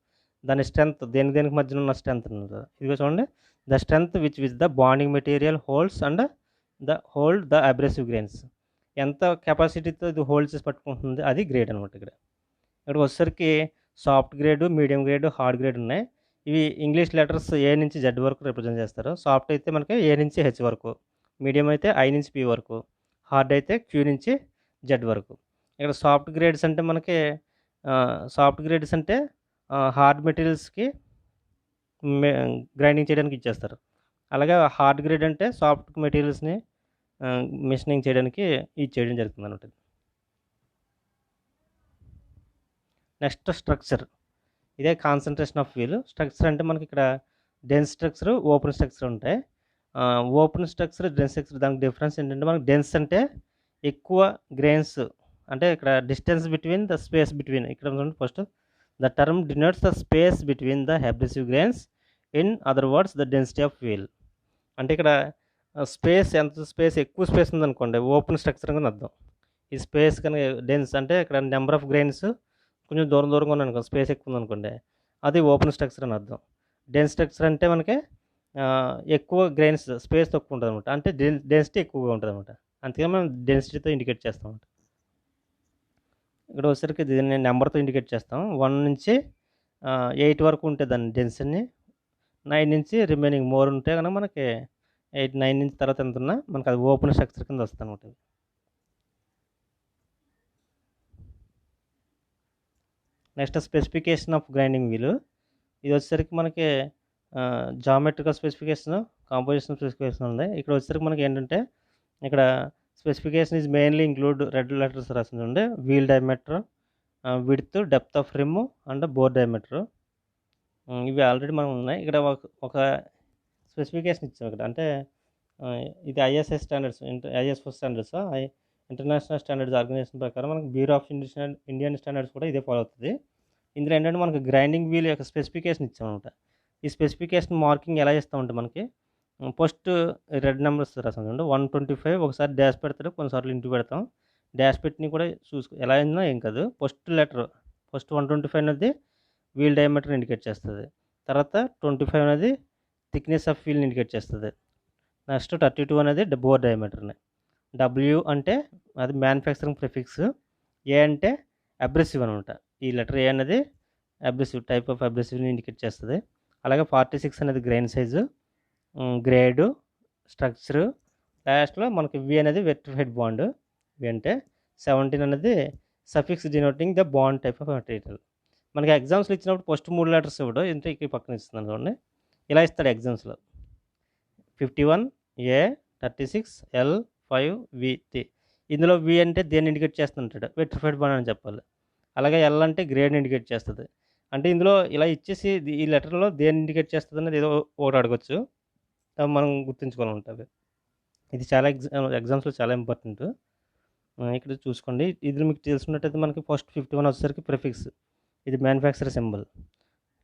దాని స్ట్రెంత్ దేనికి మధ్యన ఉన్న స్ట్రెంత్ ఉంటుంది. ఇదిగో చూడండి, the strength which the bonding material holds and the abrasive grains. ఎంత కెపాసిటీతో ఇది హోల్డ్ చేసి పట్టుకుంటుంది, అది గ్రేడ్ అనమాట. ఇక్కడ వచ్చేసరికి soft grade, medium grade, hard grade ఉన్నాయి. ఇవి ఇంగ్లీష్ లెటర్స్ ఏ నుంచి జెడ్ వరకు రిప్రజెంట్ చేస్తారు. సాఫ్ట్ అయితే మనకి ఏ నుంచి హెచ్ వరకు, మీడియం అయితే ఐ నుంచి పి వరకు, హార్డ్ అయితే క్యూ నుంచి జెడ్ వరకు. ఇక్కడ సాఫ్ట్ గ్రేడ్స్ అంటే హార్డ్ మెటీరియల్స్కి గ్రైండింగ్ చేయడానికి ఇచ్చేస్తారు. అలాగే హార్డ్ గ్రేడ్ అంటే సాఫ్ట్ మెటీరియల్స్ని మిషనింగ్ చేయడానికి ఇది చేయడం జరుగుతుంది అన్నమాట. నెక్స్ట్ స్ట్రక్చర్, ఇదే కాన్సన్ట్రేషన్ ఆఫ్ వీల్. స్ట్రక్చర్ అంటే మనకి ఇక్కడ డెన్స్ స్ట్రక్చర్, ఓపెన్ స్ట్రక్చర్ ఉంటాయి. ఓపెన్ స్ట్రక్చర్, డెన్స్ స్ట్రక్చర్, దానికి డిఫరెన్స్ ఏంటంటే మనకి డెన్స్ అంటే ఎక్కువ గ్రెయిన్స్, అంటే ఇక్కడ distance between the space between, ఇక్కడ first the term denotes the space between the abrasive grains, in other words the density of wheel. అంటే ఇక్కడ ఎక్కువ స్పేస్ ఉందనుకోండి, ఓపెన్ స్ట్రక్చర్ అని అర్థం. ఈ స్పేస్ కనుక డెన్స్ అంటే ఇక్కడ నెంబర్ ఆఫ్ గ్రెయిన్స్ కొంచెం దూరంగా ఉన్నాను, స్పేస్ ఎక్కువ ఉందనుకోండి, అది ఓపెన్ స్ట్రక్చర్ అని అర్థం. డెన్స్ స్ట్రక్చర్ అంటే మనకి ఎక్కువ గ్రెయిన్స్, స్పేస్ తక్కువ ఉంటుంది అనమాట, అంటే డెన్సిటీ ఎక్కువగా ఉంటుంది అనమాట. అందుకని మనం డెన్సిటీతో ఇండికేట్ చేస్తాం అనమాట. ఇక్కడ వచ్చేసరికి దీన్ని నెంబర్తో ఇండికేట్ చేస్తాం. 1 నుంచి 8 వరకు ఉంటే దాన్ని డెన్సిటీని, 9 నుంచి రిమైనింగ్ మోర్ ఉంటే కనుక మనకి 8, 9 నుంచి తర్వాత ఎంత ఉన్నా మనకి అది ఓపెన్ స్ట్రక్చర్ కింద వస్తుంది అనమాట. Next specification of grinding wheel. ఇది వచ్చేసరికి మనకి జామెట్రికల్ స్పెసిఫికేషన్, కాంపోజిషన్ స్పెసిఫికేషన్ ఉంది. ఇక్కడ వచ్చేసరికి మనకి ఏంటంటే ఇక్కడ specification is mainly include red letters రాసింది ఉండే wheel diameter, width, depth of rim and bore diameter. ఇవి ఆల్రెడీ మనం ఉన్నాయి. ఇక్కడ ఒక స్పెసిఫికేషన్ ఇచ్చాం ఇక్కడ, అంటే ఇది ISI standards, ISO standards, international standards organization ప్రకారం మనకి బ్యూరో ఆఫ్ ఇండియన్ స్టాండర్డ్స్ కూడా ఇదే ఫాలో అవుతుంది. ఇందులో ఏంటంటే మనకు గ్రైండింగ్ వీల్ యొక్క స్పెసిఫికేషన్ ఇచ్చామన్నమాట. ఈ స్పెసిఫికేషన్ మార్కింగ్ ఎలా ఇస్తామంటే మనకి ఫస్ట్ రెడ్ నెంబర్స్ రాసాం 125, ఒకసారి డాష్ పెడతాడు, కొన్నిసార్లు ఇంటూ పెడతాం. డాష్ పెట్టిని కూడా ఎలా అయినా ఏం కాదు. ఫస్ట్ 125 అనేది వీల్ డయామీటర్ ఇండికేట్ చేస్తుంది. తర్వాత 25 అనేది థిక్నెస్ ఆఫ్ వీల్ని ఇండికేట్ చేస్తుంది. నెక్స్ట్ 32 అనేది బోర్ డయామీటర్ని. డబ్ల్యూ అంటే అది మ్యానుఫ్యాక్చరింగ్ ప్రిఫిక్స్. ఏ అంటే అబ్రెసివ్ అనమాట. ఈ లెటర్ ఏ అనేది అబ్రెసివ్, టైప్ ఆఫ్ అబ్రెసివ్ని ఇండికేట్ చేస్తుంది. అలాగే 46 అనేది గ్రెయిన్ సైజు, గ్రేడు, స్ట్రక్చరు. లాస్ట్లో మనకి వి అనేది వెట్రిఫైడ్ బాండ్. వి అంటే 17 అనేది suffix denoting the bond type of material. మనకి ఎగ్జామ్స్లో ఇచ్చినప్పుడు ఫస్ట్ 3 లెటర్స్ ఇవ్వడం, ఇంత ఇక్కడ పక్కన ఇస్తున్నాను చూడండి, ఇలా ఇస్తాడు ఎగ్జామ్స్లో. 51 ఏ, 36 ఎల్, 5 వి టి. ఇందులో వి అంటే దేన్ని ఇండికేట్ చేస్తుంటాడు, వెట్రిఫైడ్ బాండ్ అని చెప్పాలి. అలాగే ఎల్ అంటే గ్రేడ్ని ఇండికేట్ చేస్తుంది. అంటే ఇందులో ఇలా ఇచ్చేసి ఈ లెటర్లో దేన్ని ఇండికేట్ చేస్తుంది అనేది ఏదో ఒకటి అడగచ్చు, మనం గుర్తుంచుకోవాలి ఉంటుంది. ఇది చాలా ఎగ్జామ్స్లో చాలా ఇంపార్టెంట్. ఇక్కడ చూసుకోండి, ఇది మీకు తెలుసుకున్నట్టయితే మనకి ఫస్ట్ 51 వచ్చేసరికి ప్రిఫిక్స్, ఇది manufacture symbol.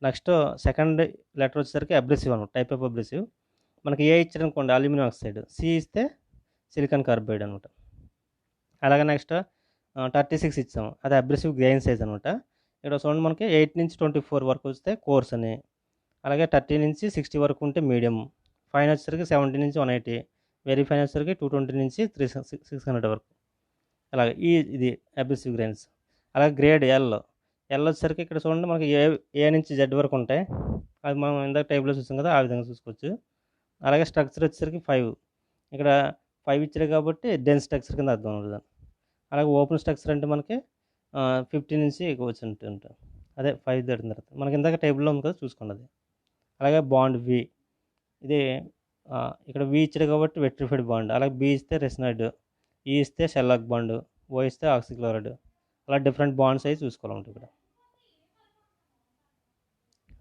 Next second letter వచ్చేసరికి అబ్రెసివ్ అనమాట, టైప్ ఆఫ్ అబ్రెసివ్. మనకి ఏ ఇచ్చారు అనుకోండి అల్యూమినియం ఆక్సైడ్, సి ఇస్తే సిలికాన్ కార్బైడ్ అనమాట. అలాగే నెక్స్ట్ 36 ఇచ్చాము, అది అబ్రెసివ్ గ్రెయిన్ సైజ్ అనమాట. ఇక్కడ చూడండి మనకి 8 నుంచి 24 వరకు వస్తే కోర్స్ అని, అలాగే 30 నుంచి 60 వరకు ఉంటే మీడియం, ఫైన్ వచ్చేసరికి 70 నుంచి 180, వెరీ ఫైన్ వచ్చేసరికి 220 నుంచి 600 వరకు. అలాగే ఇది అబ్రెసివ్ గ్రెయిన్స్. అలాగే గ్రేడ్ ఎల్ వచ్చేసరికి ఇక్కడ చూడండి మనకి ఏ నుంచి జెడ్ వరకు ఉంటాయి, అది మనం ఇందాక టైప్లో చూసాం కదా, ఆ విధంగా చూసుకోవచ్చు. అలాగే స్ట్రక్చర్ వచ్చేసరికి 5, ఇక్కడ 5 ఇచ్చారు కాబట్టి డెన్స్ స్ట్రక్చర్ కింద అర్థం అవుతుంది. అలాగే ఓపెన్ స్ట్రక్చర్ అంటే మనకి 50 నుంచి ఎక్కువ వచ్చి ఉంటుంది, అదే 5 దాటిన తర్వాత మనకి ఇందాక టేబుల్లో ఉంది కదా, చూసుకోండి అది. అలాగే బాండ్ వి, ఇది ఇక్కడ వి ఇచ్చాడు కాబట్టి వెట్రిఫైడ్ బాండ్. అలాగే బి ఇస్తే రెసినాయిడ్, ఈ ఇస్తే షెల్లాక్ బాండ్, ఓ ఇస్తే ఆక్సిక్లోరైడ్. అలా డిఫరెంట్ బాండ్స్ అవి చూసుకోవాలంటే ఇక్కడ.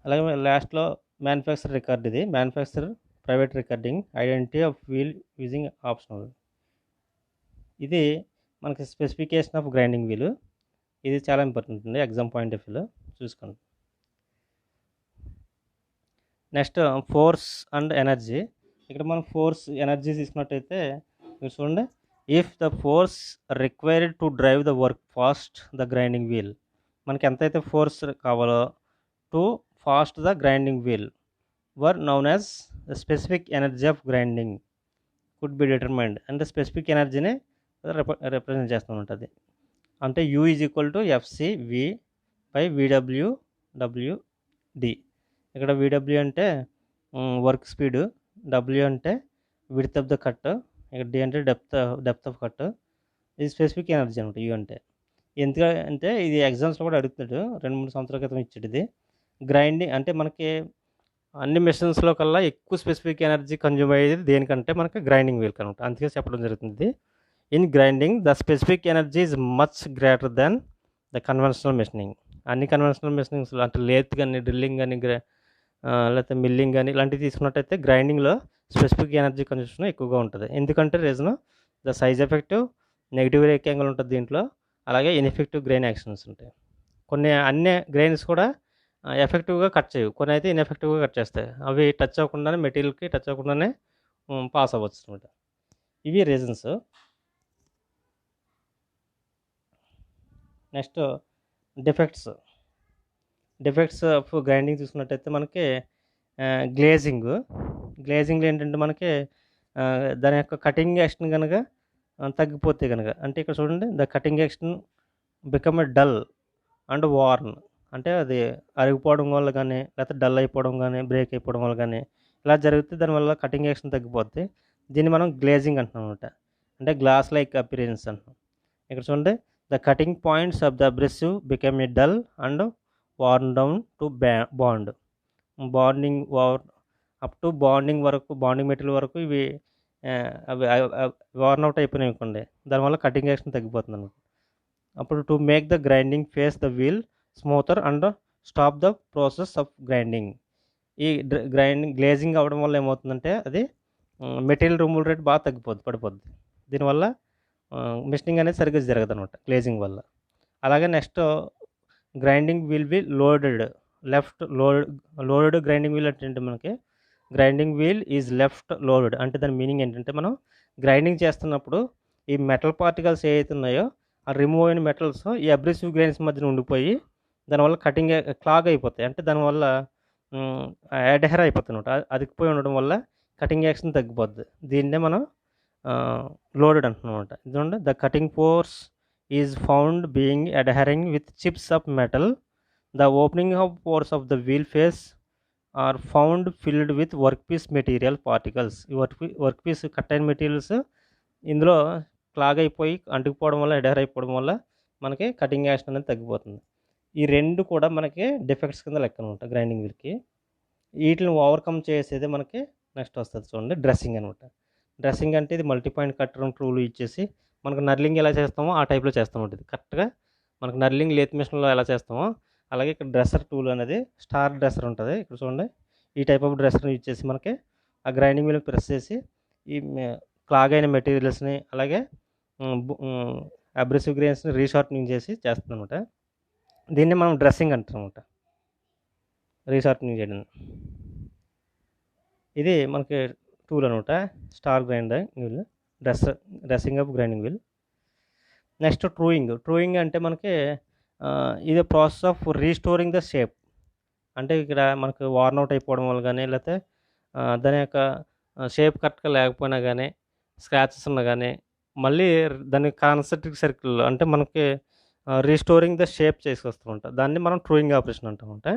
అలాగే లాస్ట్లో మ్యానుఫ్యాక్చర్ రికార్డ్, ఇది manufacture private recording identity of wheel using optional. ఇది మనకి స్పెసిఫికేషన్ ఆఫ్ గ్రైండింగ్ వీల్, ఇది చాలా ఇంపార్టెంట్ అండి ఎగ్జామ్ పాయింట్ ఆఫ్ వ్యూలో చూసుకోండి. Next force and energy. ఇక్కడ మనం ఫోర్స్ ఎనర్జీ తీసుకున్నట్టయితే మీరు చూడండి, if the force required to drive the work fast the grinding wheel, మనకి ఎంతైతే ఫోర్స్ కావాలో to fast the grinding wheel were known as the specific energy of grinding could be determined. అంటే స్పెసిఫిక్ ఎనర్జీని రిప్రజెంట్ చేస్తూ ఉంటుంది. అంటే U is equal to FC V by VW WD. ఇక్కడ విడబ్ల్యూ అంటే వర్క్ స్పీడ్, డబ్ల్యూ అంటే విడ్త్ ఆఫ్ ద కట్, ఇక్కడ డి అంటే డెప్త్ ఆఫ్ కట్. ఇది స్పెసిఫిక్ ఎనర్జీ అనమాట యూ అంటే. ఎందుకంటే ఇది ఎగ్జామ్స్లో కూడా అడుగుతాడు, 2-3 సంవత్సరాల క్రితం ఇచ్చాడు ఇది. గ్రైండింగ్ అంటే మనకి అన్ని మెషిన్స్లో కల్లా ఎక్కువ స్పెసిఫిక్ ఎనర్జీ కన్జ్యూమ్ అయ్యేది దేనికంటే మనకి గ్రైండింగ్ వీల్ కనుక, అందుకే చెప్పడం జరుగుతుంది. In grinding the specific energy is much greater than the conventional machining. అన్ని కన్వెన్షనల్ మెషినింగ్స్లో అంటే లేత్ కానీ డ్రిల్లింగ్ కానీ లేకపోతే మిల్లింగ్ కానీ ఇలాంటివి తీసుకున్నట్టయితే గ్రైండింగ్లో స్పెసిఫిక్ ఎనర్జీ కన్సంప్షన్ ఎక్కువగా ఉంటుంది. ఎందుకంటే reason the size effective, negative rake angle ఉంటుంది దీంట్లో, అలాగే ఇన్ఎఫెక్టివ్ గ్రెయిన్ యాక్షన్స్ ఉంటాయి. కొన్ని అన్ని గ్రెయిన్స్ కూడా ఎఫెక్టివ్గా కట్ చేయవు, కొన్ని అయితే ఇన్ఎఫెక్టివ్గా కట్ చేస్తాయి. అవి టచ్ అవ్వకుండానే మెటీరియల్కి టచ్ అవ్వకుండానే పాస్ అవ్వచ్చు అనమాట. ఇవి reasons. Next defects of grinding చూసుకున్నట్టయితే మనకి గ్లేజింగ్లో ఏంటంటే మనకి దాని యొక్క కటింగ్ యాక్షన్ కనుక తగ్గిపోతే కనుక, అంటే ఇక్కడ చూడండి the cutting action become a dull and worn, అంటే అది అరిగిపోవడం వల్ల కానీ లేకపోతే డల్ అయిపోవడం కానీ బ్రేక్ అయిపోవడం వల్ల కానీ ఇలా జరిగితే దానివల్ల కటింగ్ యాక్షన్ తగ్గిపోద్ది. దీన్ని మనం గ్లేజింగ్ అంటున్నాం అనమాట, అంటే గ్లాస్ లైక్ అపిరియన్స్ అంటున్నాం. ఇక్కడ చూడండి the cutting points of the abrasive become a dull and worn down to bond. Up to bonding వరకు, బాండింగ్ మెటీరియల్ వరకు ఇవి అవి వార్న్ అవుట్ అయిపోయినాయి అనుకోండి, దానివల్ల కటింగ్ యాక్షన్ తగ్గిపోతుంది అనమాట. అప్పుడు to make the grinding face the wheel smoother and stop the process of grinding. ఈ గ్లేజింగ్ అవ్వడం వల్ల ఏమవుతుందంటే అది మెటీరియల్ రిమూవల్ రేట్ బాగా పడిపోద్ది. దీనివల్ల మిషనింగ్ అనేది సరిగ్గా జరగదు అనమాట గ్లేజింగ్ వల్ల. అలాగే next grinding will be loaded grinding wheel అంటే మనకి grinding wheel is left loaded అంటే దాని మీనింగ్ ఏంటంటే మనం గ్రైండింగ్ చేస్తున్నప్పుడు ఈ మెటల్ పార్టికల్స్ ఏవైతే ఉన్నాయో ఆ రిమూవ్ అయిన మెటల్స్ ఈ అబ్రెసివ్ గ్రైన్స్ మధ్యన ఉండిపోయి దానివల్ల కటింగ్ క్లాగ్ అయిపోతాయి, అంటే దానివల్ల అడ్హెర్ అయిపోతుంది అనమాట. అదికిపోయి ఉండడం వల్ల కటింగ్ యాక్షన్ తగ్గిపోద్ది. దీన్నే మనం లోడెడ్ అంటున్నాం అనమాట. ఎందుకంటే the cutting force is found being adhering with chips of metal. The opening of pores of the wheel face are found filled with work piece material particles. ఈ వర్క్ పీస్ కట్ అయిన మెటీరియల్స్ ఇందులో క్లాగ్ అయిపోయి అంటుకుపోవడం వల్ల అడ్హెర్ అయిపోవడం వల్ల మనకి కటింగ్ యాక్షన్ అనేది తగ్గిపోతుంది. ఈ రెండు కూడా మనకి డిఫెక్ట్స్ కింద లెక్క అనమాట గ్రైండింగ్ వీల్కి. వీటిని ఓవర్కమ్ చేసేది మనకి నెక్స్ట్ వస్తుంది చూడండి డ్రెస్సింగ్ అనమాట. డ్రెస్సింగ్ అంటే ఇది మల్టీ పాయింట్ కట్టర్ టూల్ ఇచ్చేసి మనకు నర్లింగ్ ఎలా చేస్తామో ఆ టైప్లో చేస్తాం ఉంటుంది. కరెక్ట్గా మనకు నర్లింగ్ లేత్ మిషన్లో ఎలా చేస్తామో అలాగే ఇక్కడ డ్రెస్సర్ టూల్ అనేది స్టార్ డ్రెస్సర్ ఉంటుంది. ఇక్కడ చూడండి ఈ టైప్ ఆఫ్ డ్రెస్సర్ని యూజ్ చేసి మనకి ఆ గ్రైండింగ్ వీల్ ప్రెస్ చేసి ఈ క్లాగ్ అయిన మెటీరియల్స్ని అలాగే అబ్రెసివ్ గ్రెయిన్స్ని రీషార్పనింగ్ చేసి చేస్తుంది అనమాట. దీన్ని మనం డ్రెస్సింగ్ అంటాం అనమాట, రీషార్పనింగ్ చేయడం. ఇది మనకి టూల్ అనమాట star grinding wheel, dressing of grinding wheel. Next truing అంటే మనకి ఇది process of restoring the shape. అంటే ఇక్కడ మనకు వార్న్ అవుట్ అయిపోవడం వల్ల కానీ లేకపోతే దాని యొక్క షేప్ కరెక్ట్గా లేకపోయినా కానీ స్క్రాచెస్ ఉన్నా కానీ మళ్ళీ దాని కాన్సెంట్రిక్ సర్కిల్ అంటే మనకి రీస్టోరింగ్ ద షేప్ చేసుకొస్తామంట. దాన్ని మనం ట్రూయింగ్ ఆపరేషన్ అంటామంట.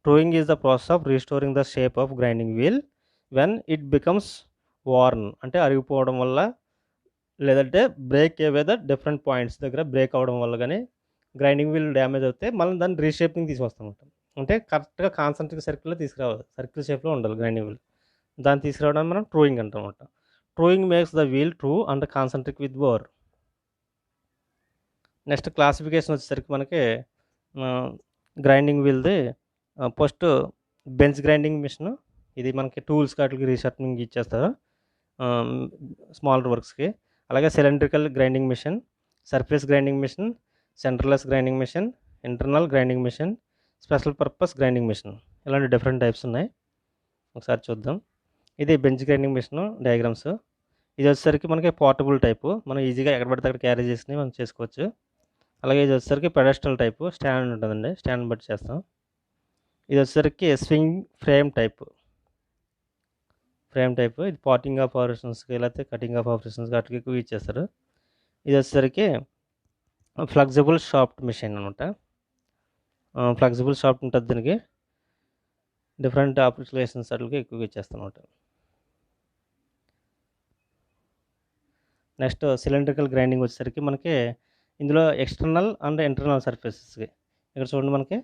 Truing is the process of restoring the shape of grinding wheel when it becomes worn, అంటే అరిగిపోవడం వల్ల లేదంటే break away the different points దగ్గర బ్రేక్ అవ్వడం వల్ల కానీ గ్రైండింగ్ వీల్ డ్యామేజ్ అవుతే మళ్ళీ దాన్ని రీషేపింగ్ తీసుకొస్తామంట. అంటే కరెక్ట్గా కాన్సెంట్రిక్ సర్కిల్లో తీసుకురావాలి, సర్కిల్ షేప్లో ఉండాలి గ్రైండింగ్ వీల్. దాన్ని తీసుకురావడానికి మనం ట్రూయింగ్ అంటామన్నమాట. Truing makes the wheel true and concentric with bore. Next classification వచ్చేసరికి మనకి గ్రైండింగ్ వీల్ది ఫస్ట్ బెంచ్ గ్రైండింగ్ మిషన్. ఇది మనకి టూల్స్ వాటికి రీషార్ప్నింగ్ ఇచ్చేస్తారు స్మాల్ వర్క్స్కి. అలాగే cylindrical grinding machine, surface grinding machine, centreless grinding machine, internal grinding machine, special purpose grinding machine, ఇలాంటి డిఫరెంట్ టైప్స్ ఉన్నాయి. ఒకసారి చూద్దాం. ఇది బెంచ్ గ్రైండింగ్ మిషన్ డయాగ్రామ్స్. ఇది వచ్చేసరికి మనకి పోర్టబుల్ టైపు, మనం ఈజీగా ఎక్కడ పడితే అక్కడ క్యారీ చేసి మనం చేసుకోవచ్చు. అలాగే ఇది వచ్చేసరికి పెడస్టల్ టైపు, స్టాండ్ ఉంటుందండి, స్టాండ్ బట్టి చేస్తాం. ఇది వచ్చేసరికి స్వింగ్ ఫ్రేమ్ టైపు, ఇది పార్టింగ్ ఆఫ్ ఆపరేషన్స్కి లేకపోతే కటింగ్ ఆఫ్ ఆపరేషన్స్కి వాటికి ఎక్కువ ఇచ్చేస్తారు. ఇది వచ్చేసరికి ఫ్లెక్సిబుల్ షాఫ్ట్ మిషన్ అనమాట. ఫ్లెక్సిబుల్ షాఫ్ట్ ఉంటుంది, దీనికి డిఫరెంట్ అప్లికేషన్స్ వాటికి ఎక్కువగా ఇచ్చేస్తాం అనమాట. నెక్స్ట్ సిలిండ్రికల్ గ్రైండింగ్ వచ్చేసరికి మనకి ఇందులో ఎక్స్టర్నల్ అండ్ ఇంటర్నల్ సర్ఫేసెస్కి, ఇక్కడ చూడండి మనకి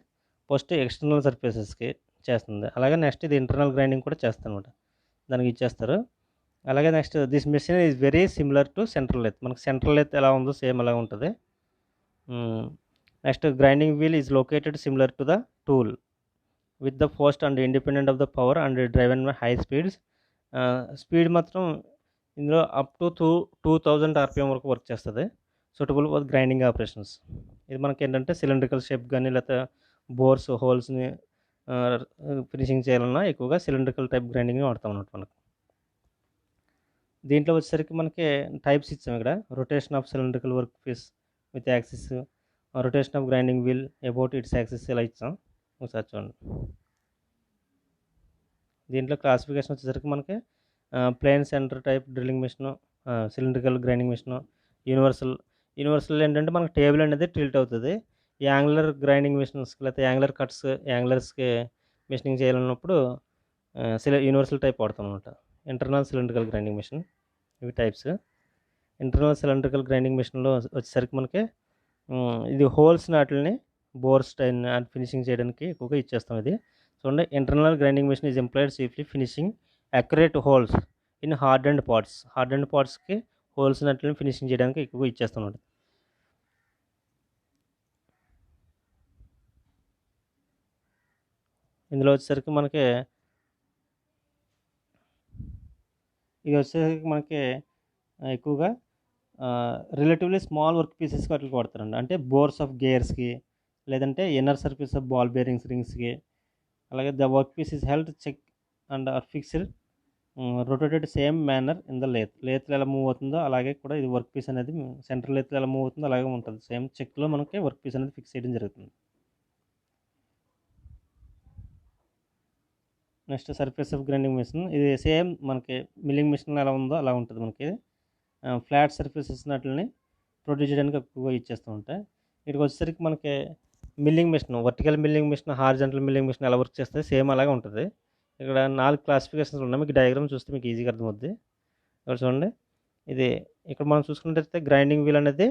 ఫస్ట్ ఎక్స్టర్నల్ సర్ఫేసెస్కి చేస్తుంది. అలాగే నెక్స్ట్ ఇది ఇంటర్నల్ గ్రైండింగ్ కూడా చేస్తుంది అనమాట, దానికి ఇచ్చేస్తారు. అలాగే నెక్స్ట్ this machine is very similar to central lathe, మనకి సెంట్రల్ లెత్ ఎలా ఉందో సేమ్ అలా ఉంటుంది. Next grinding wheel is located similar to the tool with the first and independent of the power and driven by high speeds. Speed మాత్రం ఇందులో అప్ టు 2000 RPM వరకు వర్క్ చేస్తుంది, సూటబుల్ ఫర్ గ్రైండింగ్ ఆపరేషన్స్. ఇది మనకి ఏంటంటే సిలిండ్రికల్ షేప్ కానీ లేకపోతే బోర్స్ హోల్స్ని ఫినిషింగ్ చేయాలన్నా ఎక్కువగా సిలిండ్రికల్ టైప్ గ్రైండింగ్ వాడతాం అన్నమాట. మనకు దీంట్లో వచ్చేసరికి మనకి టైప్స్ ఇచ్చాం ఇక్కడ. Rotation of cylindrical work piece with axis, rotation of grinding wheel about its axis ఇలా ఇచ్చాం. ఒకసారి చూడండి. దీంట్లో క్లాసిఫికేషన్ వచ్చేసరికి మనకి plain centre type drilling machine, cylindrical grinding machine, universal ఏంటంటే మనకి టేబుల్ అనేది టిల్ట్ అవుతుంది. యాంగులర్ గ్రైండింగ్ మిషన్స్కి లేకపోతే యాంగులర్ కట్స్ యాంగులర్స్కి మిషనింగ్ చేయాలన్నప్పుడు యూనివర్సల్ టైప్ వాడతాం అనమాట. ఇంటర్నల్ సిలిండ్రికల్ గ్రైండింగ్ మిషన్, ఇవి టైప్స్. ఇంటర్నల్ సిలిండ్రికల్ గ్రైండింగ్ మిషన్లో వచ్చేసరికి మనకి ఇది హోల్స్ వాటిని బోర్స్ అండ్ ఫినిషింగ్ చేయడానికి ఎక్కువగా ఇచ్చేస్తాం. ఇది చూడండి, internal grinding machine is employed safely finishing accurate holes in hard and పార్ట్స్కి హోల్స్ వాటిని ఫినిషింగ్ చేయడానికి ఎక్కువగా ఇచ్చేస్తాం అన్నమాట. ఇందులో వచ్చేసరికి మనకి ఇది వచ్చేసరికి మనకి ఎక్కువగా రిలేటివ్లీ స్మాల్ వర్క్ పీసెస్కి వాటికి వాడతారండి. అంటే బోర్స్ ఆఫ్ గేర్స్కి లేదంటే inner surface of ball bearings రింగ్స్కి. అలాగే the work piece is held chuck and are fixed rotated same manner in the లేత్లో ఎలా మూవ్ అవుతుందో అలాగే కూడా ఇది వర్క్ పీస్ అనేది సెంట్రల్ లేత్లో ఎలా మూవ్ అవుతుందో అలాగే ఉంటుంది. సేమ్ చెక్లో మనకి వర్క్ పీస్ అనేది ఫిక్స్ చేయడం జరుగుతుంది. Next surface of grinding machine, ఇది సేమ్ మనకి మిల్లింగ్ మిషన్ ఎలా ఉందో అలా ఉంటుంది. మనకి ఫ్లాట్ సర్ఫేసెస్ వాటిని ప్రొడ్యూస్ చేయడానికి ఎక్కువగా ఇచ్చేస్తూ ఉంటాయి. ఇక్కడికి వచ్చేసరికి మనకి milling machine, vertical milling machine, horizontal milling machine ఎలా వర్క్ చేస్తే సేమ్ అలాగే ఉంటుంది. ఇక్కడ 4 క్లాసిఫికేషన్స్ ఉన్నాయి, మీకు డయాగ్రామ్ చూస్తే మీకు ఈజీగా అర్థమవుద్ది. ఇక్కడ చూడండి, ఇది ఇక్కడ మనం చూసుకున్నట్టయితే గ్రైండింగ్ వీల్ అనేది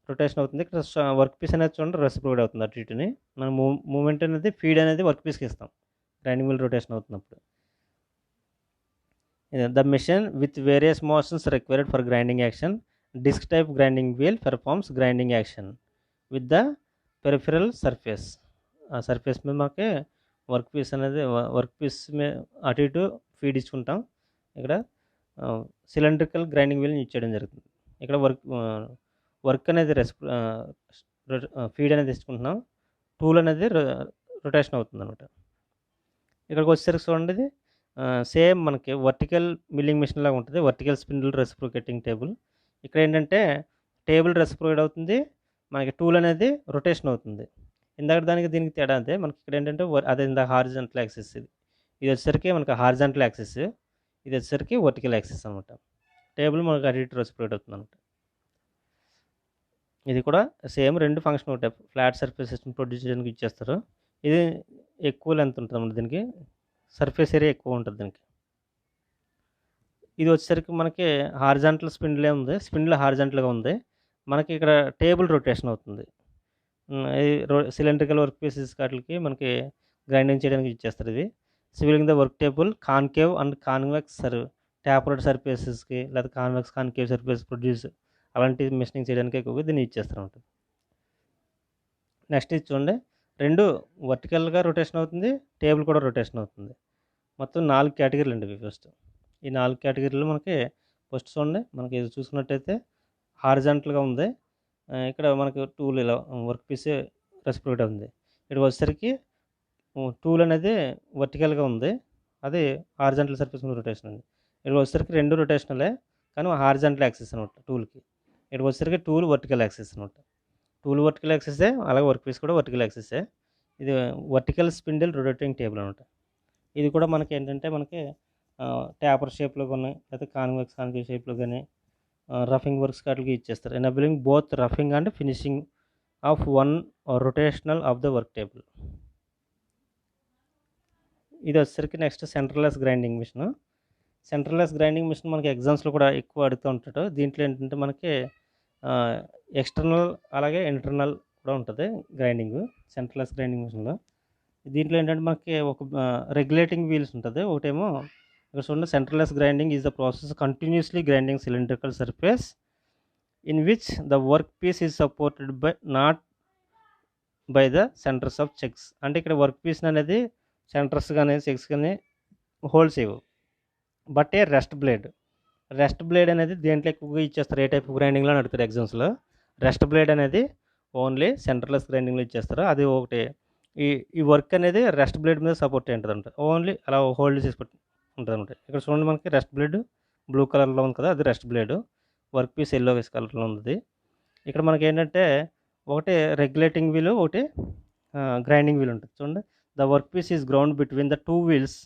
రొటేషన్ అవుతుంది. ఇక్కడ వర్క్ పీస్ అనేది చూడండి రెసిప్రొకేట్ అవుతుంది. అటు ఇటుని మనం మూమెంట్ అనేది ఫీడ్ అనేది వర్క్ పీస్కి ఇస్తాం గ్రైండింగ్ వీల్ రొటేషన్ అవుతున్నప్పుడు. The machine with various motions required for grinding action, disc type grinding wheel performs grinding action with the peripheral surface. ఆ సర్ఫేస్ మీద మనకి వర్క్ పీస్ అనేది వర్క్ పీస్ మీద అటు ఇటు ఫీడ్ ఇచ్చుకుంటాం. ఇక్కడ సిలిండ్రికల్ గ్రైండింగ్ వీల్ని ఇచ్చేయడం జరుగుతుంది. ఇక్కడ వర్క్ అనేది ఫీడ్ అనేది ఇచ్చుకుంటున్నాం, టూల్ అనేది రొటేషన్ అవుతుంది అనమాట. ఇక్కడికి వచ్చేసరికి చూడండి, ఇది సేమ్ మనకి వర్టికల్ మిల్లింగ్ మిషన్ లాగా ఉంటుంది. Vertical spindle reciprocating table. ఇక్కడ ఏంటంటే టేబుల్ రెసిప్రొకేట్ అవుతుంది, మనకి టూల్ అనేది రొటేషన్ అవుతుంది. ఇందాక దానికి దీనికి తేడా అంతే. మనకి ఇక్కడ ఏంటంటే అదే ఇందాక హారిజాంటల్ యాక్సిస్, ఇది వచ్చేసరికి మనకి హారిజాంటల్ యాక్సిస్, ఇది వచ్చేసరికి వర్టికల్ యాక్సిస్ అనమాట. టేబుల్ మనకి అటు ఇటు రెసిప్రొకేట్ అవుతుంది అనమాట. ఇది కూడా సేమ్ రెండు ఫంక్షన్ ఒకటే, ఫ్లాట్ సర్ఫేస్ సిస్టమ్ ప్రొడ్యూస్ చేయడానికి ఇచ్చేస్తారు. ఇది ఎక్కువ లెంత్ ఉంటుంది అన్నమాట, దీనికి సర్ఫేస్ ఏరియా ఎక్కువ ఉంటుంది దీనికి. ఇది వచ్చేసరికి మనకి హారిజాంటల్ స్పిన్డిలే ఉంది, స్పిన్డిల్ హారిజాంటల్గా ఉంది. మనకి ఇక్కడ టేబుల్ రొటేషన్ అవుతుంది. సిలిండ్రికల్ వర్క్ పీసెస్ వాటికి మనకి గ్రైండింగ్ చేయడానికి ఇచ్చేస్తారు. ఇది swivelling the work table concave and convex tapered సర్ఫేసెస్కి లేదా కాన్వెక్స్ కాన్కేవ్ సర్ఫేస్ ప్రొడ్యూస్ అలాంటి మిషనింగ్ చేయడానికి ఎక్కువగా దీన్ని ఇచ్చేస్తూ ఉంటుంది. నెక్స్ట్ ఇది చూడండి, 2 వర్టికల్‌గా రొటేషన్ అవుతుంది, టేబుల్ కూడా రొటేషన్ అవుతుంది. మొత్తం 4 కేటగిరీలు అండి ఇవి ఫస్ట్. ఈ 4 కేటగిరీలో మనకి ఫస్ట్ చూడండి, మనకి ఇది చూసుకున్నట్టయితే హారిజాంటల్‌గా ఉంది. ఇక్కడ మనకు టూల్ ఇలా వర్క్ పీస్ రెసిప్రొకేట్ ఉంది. ఇక్కడికి వచ్చేసరికి టూల్ అనేది వర్టికల్‌గా ఉంది. అది హారిజాంటల్ సర్ఫేస్ మీద రొటేషన్ ఉంది. ఇక్కడికి వచ్చేసరికి 2 రొటేషనలే, కానీ హారిజాంటల్ యాక్సిస్ అనమాట టూల్‌కి. ఇక్కడికి వచ్చేసరికి టూల్ వర్టికల్ యాక్సిస్ అనమాట. టూల్ వర్టికల్ యాక్సిసే, అలాగే వర్క్ పీస్ కూడా వర్టికల్ యాక్సిసే. ఇది వర్టికల్ స్పిన్డిల్ రొటేటింగ్ టేబుల్ అనమాట. ఇది కూడా మనకి ఏంటంటే మనకి ట్యాపర్ షేప్లో కానీ, లేకపోతే కాన్వెక్స్ షేప్లో కానీ, రఫింగ్ వర్క్స్ వాటికి ఇచ్చేస్తారు. Enabling both roughing and finishing of one rotational of the work table. ఇది వచ్చేసరికి next centreless grinding machine. Centreless grinding machine మనకి ఎగ్జామ్స్లో కూడా ఎక్కువ అడుగుతూ ఉంటాడు. దీంట్లో ఏంటంటే మనకి ఎక్స్టర్నల్ అలాగే ఇంటర్నల్ కూడా ఉంటుంది గ్రైండింగ్ సెంటర్లెస్ గ్రైండింగ్ మిషన్లో. దీంట్లో ఏంటంటే మనకి ఒక రెగ్యులేటింగ్ వీల్స్ ఉంటుంది. ఒకటేమో ఇక్కడ చూడండి, centreless grinding is the process continuously grinding cylindrical surface in which the work piece is supported by not by the centres of chucks. అంటే ఇక్కడ వర్క్ పీస్ అనేది సెంటర్స్ కానీ చెక్స్ కానీ హోల్స్ ఇవ్వవు, బట్ ఏ రెస్ట్ బ్లేడ్ అనేది దేంట్లో ఎక్కువగా ఇచ్చేస్తారు, ఏ టైప్ గ్రైండింగ్లో అని అడుగుతారు ఎగ్జామ్స్లో. రెస్ట్ బ్లేడ్ అనేది ఓన్లీ సెంటర్లెస్ గ్రైండింగ్లో ఇచ్చేస్తారు. అది ఒకటి. ఈ వర్క్ అనేది రెస్ట్ బ్లేడ్ మీద సపోర్ట్ అయి ఉంటుందంట, ఓన్లీ అలా హోల్డ్ చేసి ఉంటుంది అనమాట. ఇక్కడ చూడండి, మనకి రెస్ట్ బ్లేడ్ బ్లూ కలర్లో ఉంది కదా, అది rest blade. Work piece yellow కలర్లో ఉంది. ఇక్కడ మనకి ఏంటంటే ఒకటి రెగ్యులేటింగ్ వీల్, ఒకటి గ్రైండింగ్ వీల్ ఉంటుంది. చూడండి, the work piece is ground between the 2 wheels.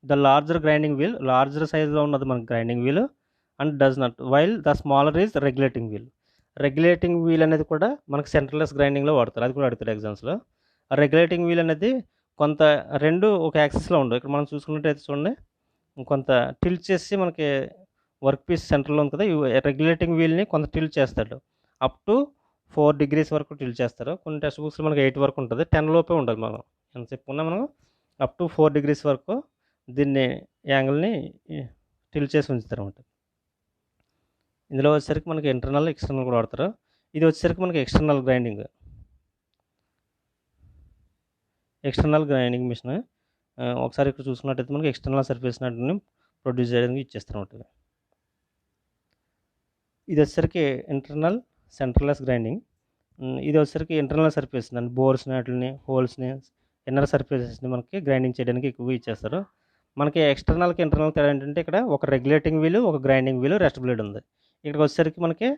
The larger grinding wheel, larger సైజ్లో ఉన్నది మనకి grinding wheel, and does not, while the smaller is regulating wheel. Regulating wheel అనేది కూడా మనకి సెంటర్లెస్ గ్రైండింగ్లో వాడతారు, అది కూడా అడుగుతారు ఎగ్జామ్స్లో. రెగ్యులేటింగ్ వీల్ అనేది కొంత 2 ఒక యాక్సిస్లో ఉండవు. ఇక్కడ మనం చూసుకున్నట్టయితే చూడండి, కొంత టిల్ట్ చేసి మనకి వర్క్ పీస్ సెంటర్లో ఉంది కదా, రెగ్యులేటింగ్ వీల్ని కొంత టిల్ట్ చేస్తాడు. అప్ టు 4 degrees వరకు టిల్ట్ చేస్తారు. కొన్ని టెక్స్ట్ బుక్స్లో మనకి 8 వరకు ఉంటుంది, 10 లోపే ఉండాలి. మనం ఎంత చెప్పుకున్నా మనం అప్ టు 4 degrees వరకు దీన్ని యాంగిల్ని టిల్ట్ చేసి ఉంచుతారు అన్నమాట. ఇందులో వచ్చేసరికి మనకి ఇంటర్నల్ ఎక్స్టర్నల్ కూడా వాడతారు. ఇది వచ్చేసరికి మనకి ఎక్స్టర్నల్ గ్రైండింగ్ మిషన్. ఒకసారి ఇక్కడ చూసుకున్నట్టయితే మనకి ఎక్స్టర్నల్ సర్ఫేస్ నాటిని ప్రొడ్యూస్ చేయడానికి ఇచ్చేస్తారు అన్నమాట. ఇది వచ్చేసరికి ఇంటర్నల్ సెంటర్లెస్ గ్రైండింగ్. ఇది వచ్చేసరికి ఇంటర్నల్ సర్ఫేస్ అండి, బోర్స్ వాటిని, హోల్స్ని, ఇన్నర్ సర్ఫేసెస్ని మనకి గ్రైండింగ్ చేయడానికి ఎక్కువగా ఇచ్చేస్తారు. మనకి ఎక్స్టర్నల్కి ఇంటర్నల్ తేడా ఏంటంటే ఇక్కడ ఒక రెగ్యులేటింగ్ వీలు, ఒక గ్రైండింగ్ వీలు, రెస్ట్ బ్లేడ్ ఉంది. ఇక్కడికి వచ్చేసరికి మనకి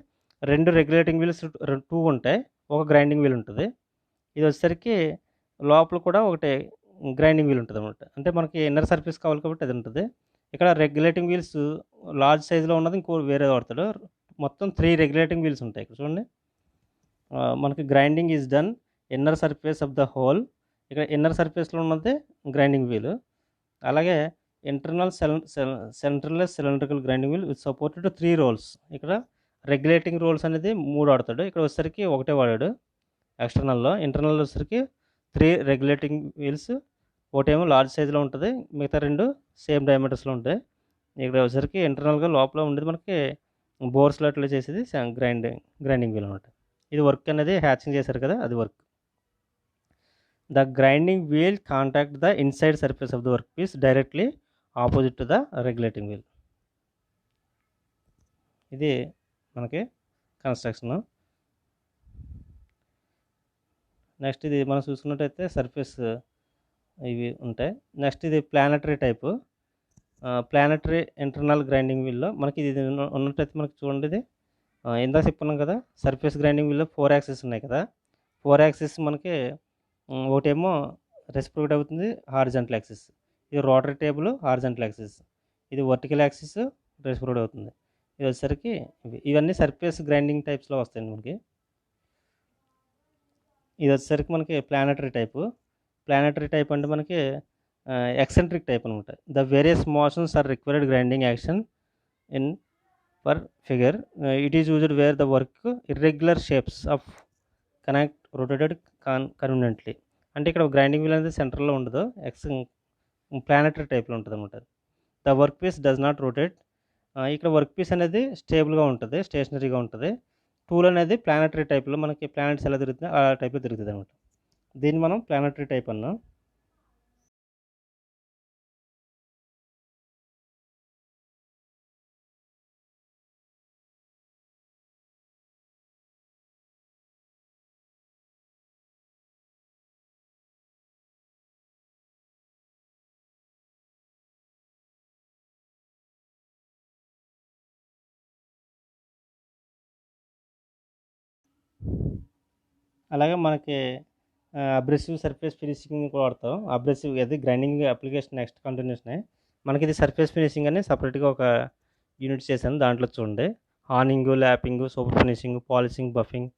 2 రెగ్యులేటింగ్ వీల్స్ 2 ఉంటాయి, ఒక గ్రైండింగ్ వీల్ ఉంటుంది. ఇది వచ్చేసరికి లోపల కూడా ఒకటి గ్రైండింగ్ వీల్ ఉంటుంది అనమాట. అంటే మనకి ఇన్నర్ సర్ఫేస్ కావాలి కాబట్టి అది ఉంటుంది. ఇక్కడ రెగ్యులేటింగ్ వీల్స్ లార్జ్ సైజులో ఉన్నది ఇంకో వేరే వాడతాడు. మొత్తం 3 రెగ్యులేటింగ్ వీల్స్ ఉంటాయి. ఇక్కడ చూడండి, మనకి grinding is done inner surface of the hole. ఇక్కడ ఇన్నర్ సర్ఫేస్లో ఉన్నది గ్రైండింగ్ వీల్. అలాగే internal centreless cylindrical grinding wheel with supported 3 rolls. ఇక్కడ రెగ్యులేటింగ్ రోల్స్ అనేది 3 వాడతాడు, ఇక్కడ వచ్చేసరికి ఒకటే వాడాడు ఎక్స్టర్నల్లో. ఇంటర్నల్ వచ్చేసరికి 3 రెగ్యులేటింగ్ వీల్స్, ఒకటేమో లార్జ్ సైజులో ఉంటుంది, మిగతా 2 సేమ్ డయామీటర్స్లో ఉంటాయి. ఇక్కడ వచ్చేసరికి ఇంటర్నల్గా లోపల ఉండేది మనకి బోర్స్లో అట్లా చేసేది గ్రైండింగ్ వీల్ అనమాట. ఇది వర్క్ అనేది హ్యాచింగ్ చేశారు కదా, అది work. The grinding wheel contact the inside surface of the work piece directly opposite to the regulating wheel. ఇది మనకి కన్స్ట్రక్షన్. నెక్స్ట్ ఇది మనం చూసుకున్నట్టయితే సర్ఫేస్ ఇవి ఉంటాయి. నెక్స్ట్ ఇది planetary type. Planetary internal grinding వీల్లో మనకి ఇది ఉన్నట్టయితే మనకి చూడండి, ఇది ఇందాక చెప్పుకున్నాం కదా, సర్ఫేస్ గ్రైండింగ్ వీల్లో 4 యాక్సిస్ ఉన్నాయి కదా. 4 యాక్సిస్ మనకి ఒకటేమో రెసిప్రొకేట్ అవుతుంది, హారిజాంటల్ యాక్సిస్. ఇది రోటరీ టేబుల్, హారిజాంటల్ యాక్సిస్. ఇది వర్టికల్ యాక్సిస్, రెసిప్రొకేట్ అవుతుంది. ఇది వచ్చేసరికి ఇవన్నీ సర్ఫేస్ గ్రైండింగ్ టైప్స్లో వస్తాయండి మనకి. ఇది వచ్చేసరికి మనకి ప్లానటరీ టైపు. ప్లానటరీ టైప్ అంటే మనకి ఎక్సెంట్రిక్ టైప్ అనమాట. The various motions are required grinding action in per figure. It is used where the work irregular shapes of connect rotated conveniently. అంటే ఇక్కడ గ్రైండింగ్ వీల్ అనేది సెంటర్లో ఉండదు, ప్లానటరీ టైప్లో ఉంటుంది అనమాట. The work piece does not rotate. ఇక్కడ వర్క్ పీస్ అనేది స్టేబుల్గా ఉంటుంది, స్టేషనరీగా ఉంటుంది. టూల్ అనేది ప్లానటరీ టైప్లో మనకి ప్లానెట్స్ ఎలా తిరుగుతుంది ఆ టైప్లో తిరుగుతుంది అనమాట. దీన్ని మనం ప్లానటరీ టైప్ అన్నాం. అలాగే మనకి అబ్రెసివ్ సర్ఫేస్ ఫినిషింగ్ కూడా వాడతాం. అబ్రెసివ్ అది గ్రైండింగ్ అప్లికేషన్ నెక్స్ట్ కంటిన్యూషనే. మనకి ఇది సర్ఫేస్ ఫినిషింగ్ అని సపరేట్గా ఒక యూనిట్ చేశాను. దాంట్లో చూడండి హార్నింగ్, lapping, super finishing, polishing, buffing.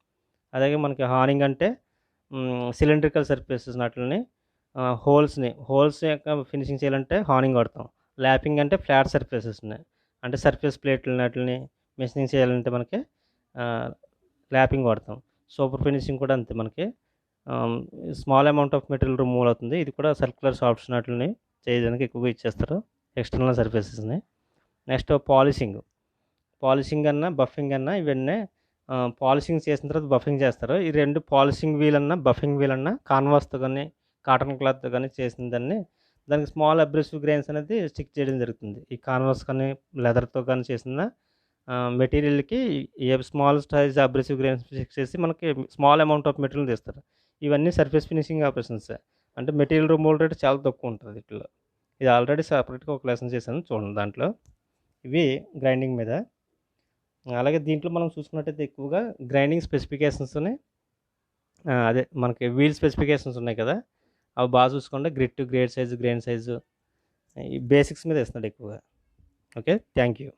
అలాగే మనకి హార్నింగ్ అంటే సిలిండ్రికల్ సర్ఫేసెస్ వాటిని హోల్స్ యొక్క ఫినిషింగ్ చేయాలంటే హార్నింగ్ వాడతాం. ల్యాపింగ్ అంటే ఫ్లాట్ సర్ఫేసెస్ని, అంటే సర్ఫేస్ ప్లేట్లు వాటిని మెషినింగ్ చేయాలంటే మనకి ల్యాపింగ్ వాడతాం. సూపర్ ఫినిషింగ్ కూడా అంతే, మనకి small amount of material remove అవుతుంది. ఇది కూడా సర్క్యులర్ సాఫ్ట్స్ వాటిని చేయడానికి ఎక్కువగా ఇచ్చేస్తారు ఎక్స్టర్నల్ సర్ఫేసెస్ని. నెక్స్ట్ పాలిషింగ్ అన్నా బఫింగ్ అన్నా ఇవన్నీ పాలిషింగ్ చేసిన తర్వాత బఫింగ్ చేస్తారు. ఈ రెండు పాలిషింగ్ వీల్ అన్నా బఫింగ్ వీల్ అన్నా కాన్వాస్తో కానీ కాటన్ క్లాత్తో కానీ చేసిన దానికి స్మాల్ అబ్రెసివ్ గ్రెయిన్స్ అనేది స్టిక్ చేయడం జరుగుతుంది. ఈ కాన్వాస్ కానీ లెదర్తో కానీ చేసిన మెటీరియల్కి a small size abrasive grains stick చేసి మనకి స్మాల్ అమౌంట్ ఆఫ్ మెటీరియల్ తీస్తారు. ఇవన్నీ సర్ఫేస్ ఫినిషింగ్ ఆపరేషన్స్. అంటే మెటీరియల్ రిమూవల్ రేట్ చాలా తక్కువ ఉంటుంది వీటిలో. ఇది ఆల్రెడీ సపరేట్గా ఒక లెసన్ చేశాను చూడండి దాంట్లో. ఇవి గ్రైండింగ్ మీద. అలాగే దీంట్లో మనం చూసుకున్నట్టయితే ఎక్కువగా గ్రైండింగ్ స్పెసిఫికేషన్స్ని అదే మనకి వీల్ స్పెసిఫికేషన్స్ ఉన్నాయి కదా, అవి బాగా చూసుకోండి. Grit, grade size, grain size, ఈ బేసిక్స్ మీద ఇస్తున్నాడు ఎక్కువగా. Okay, thank you.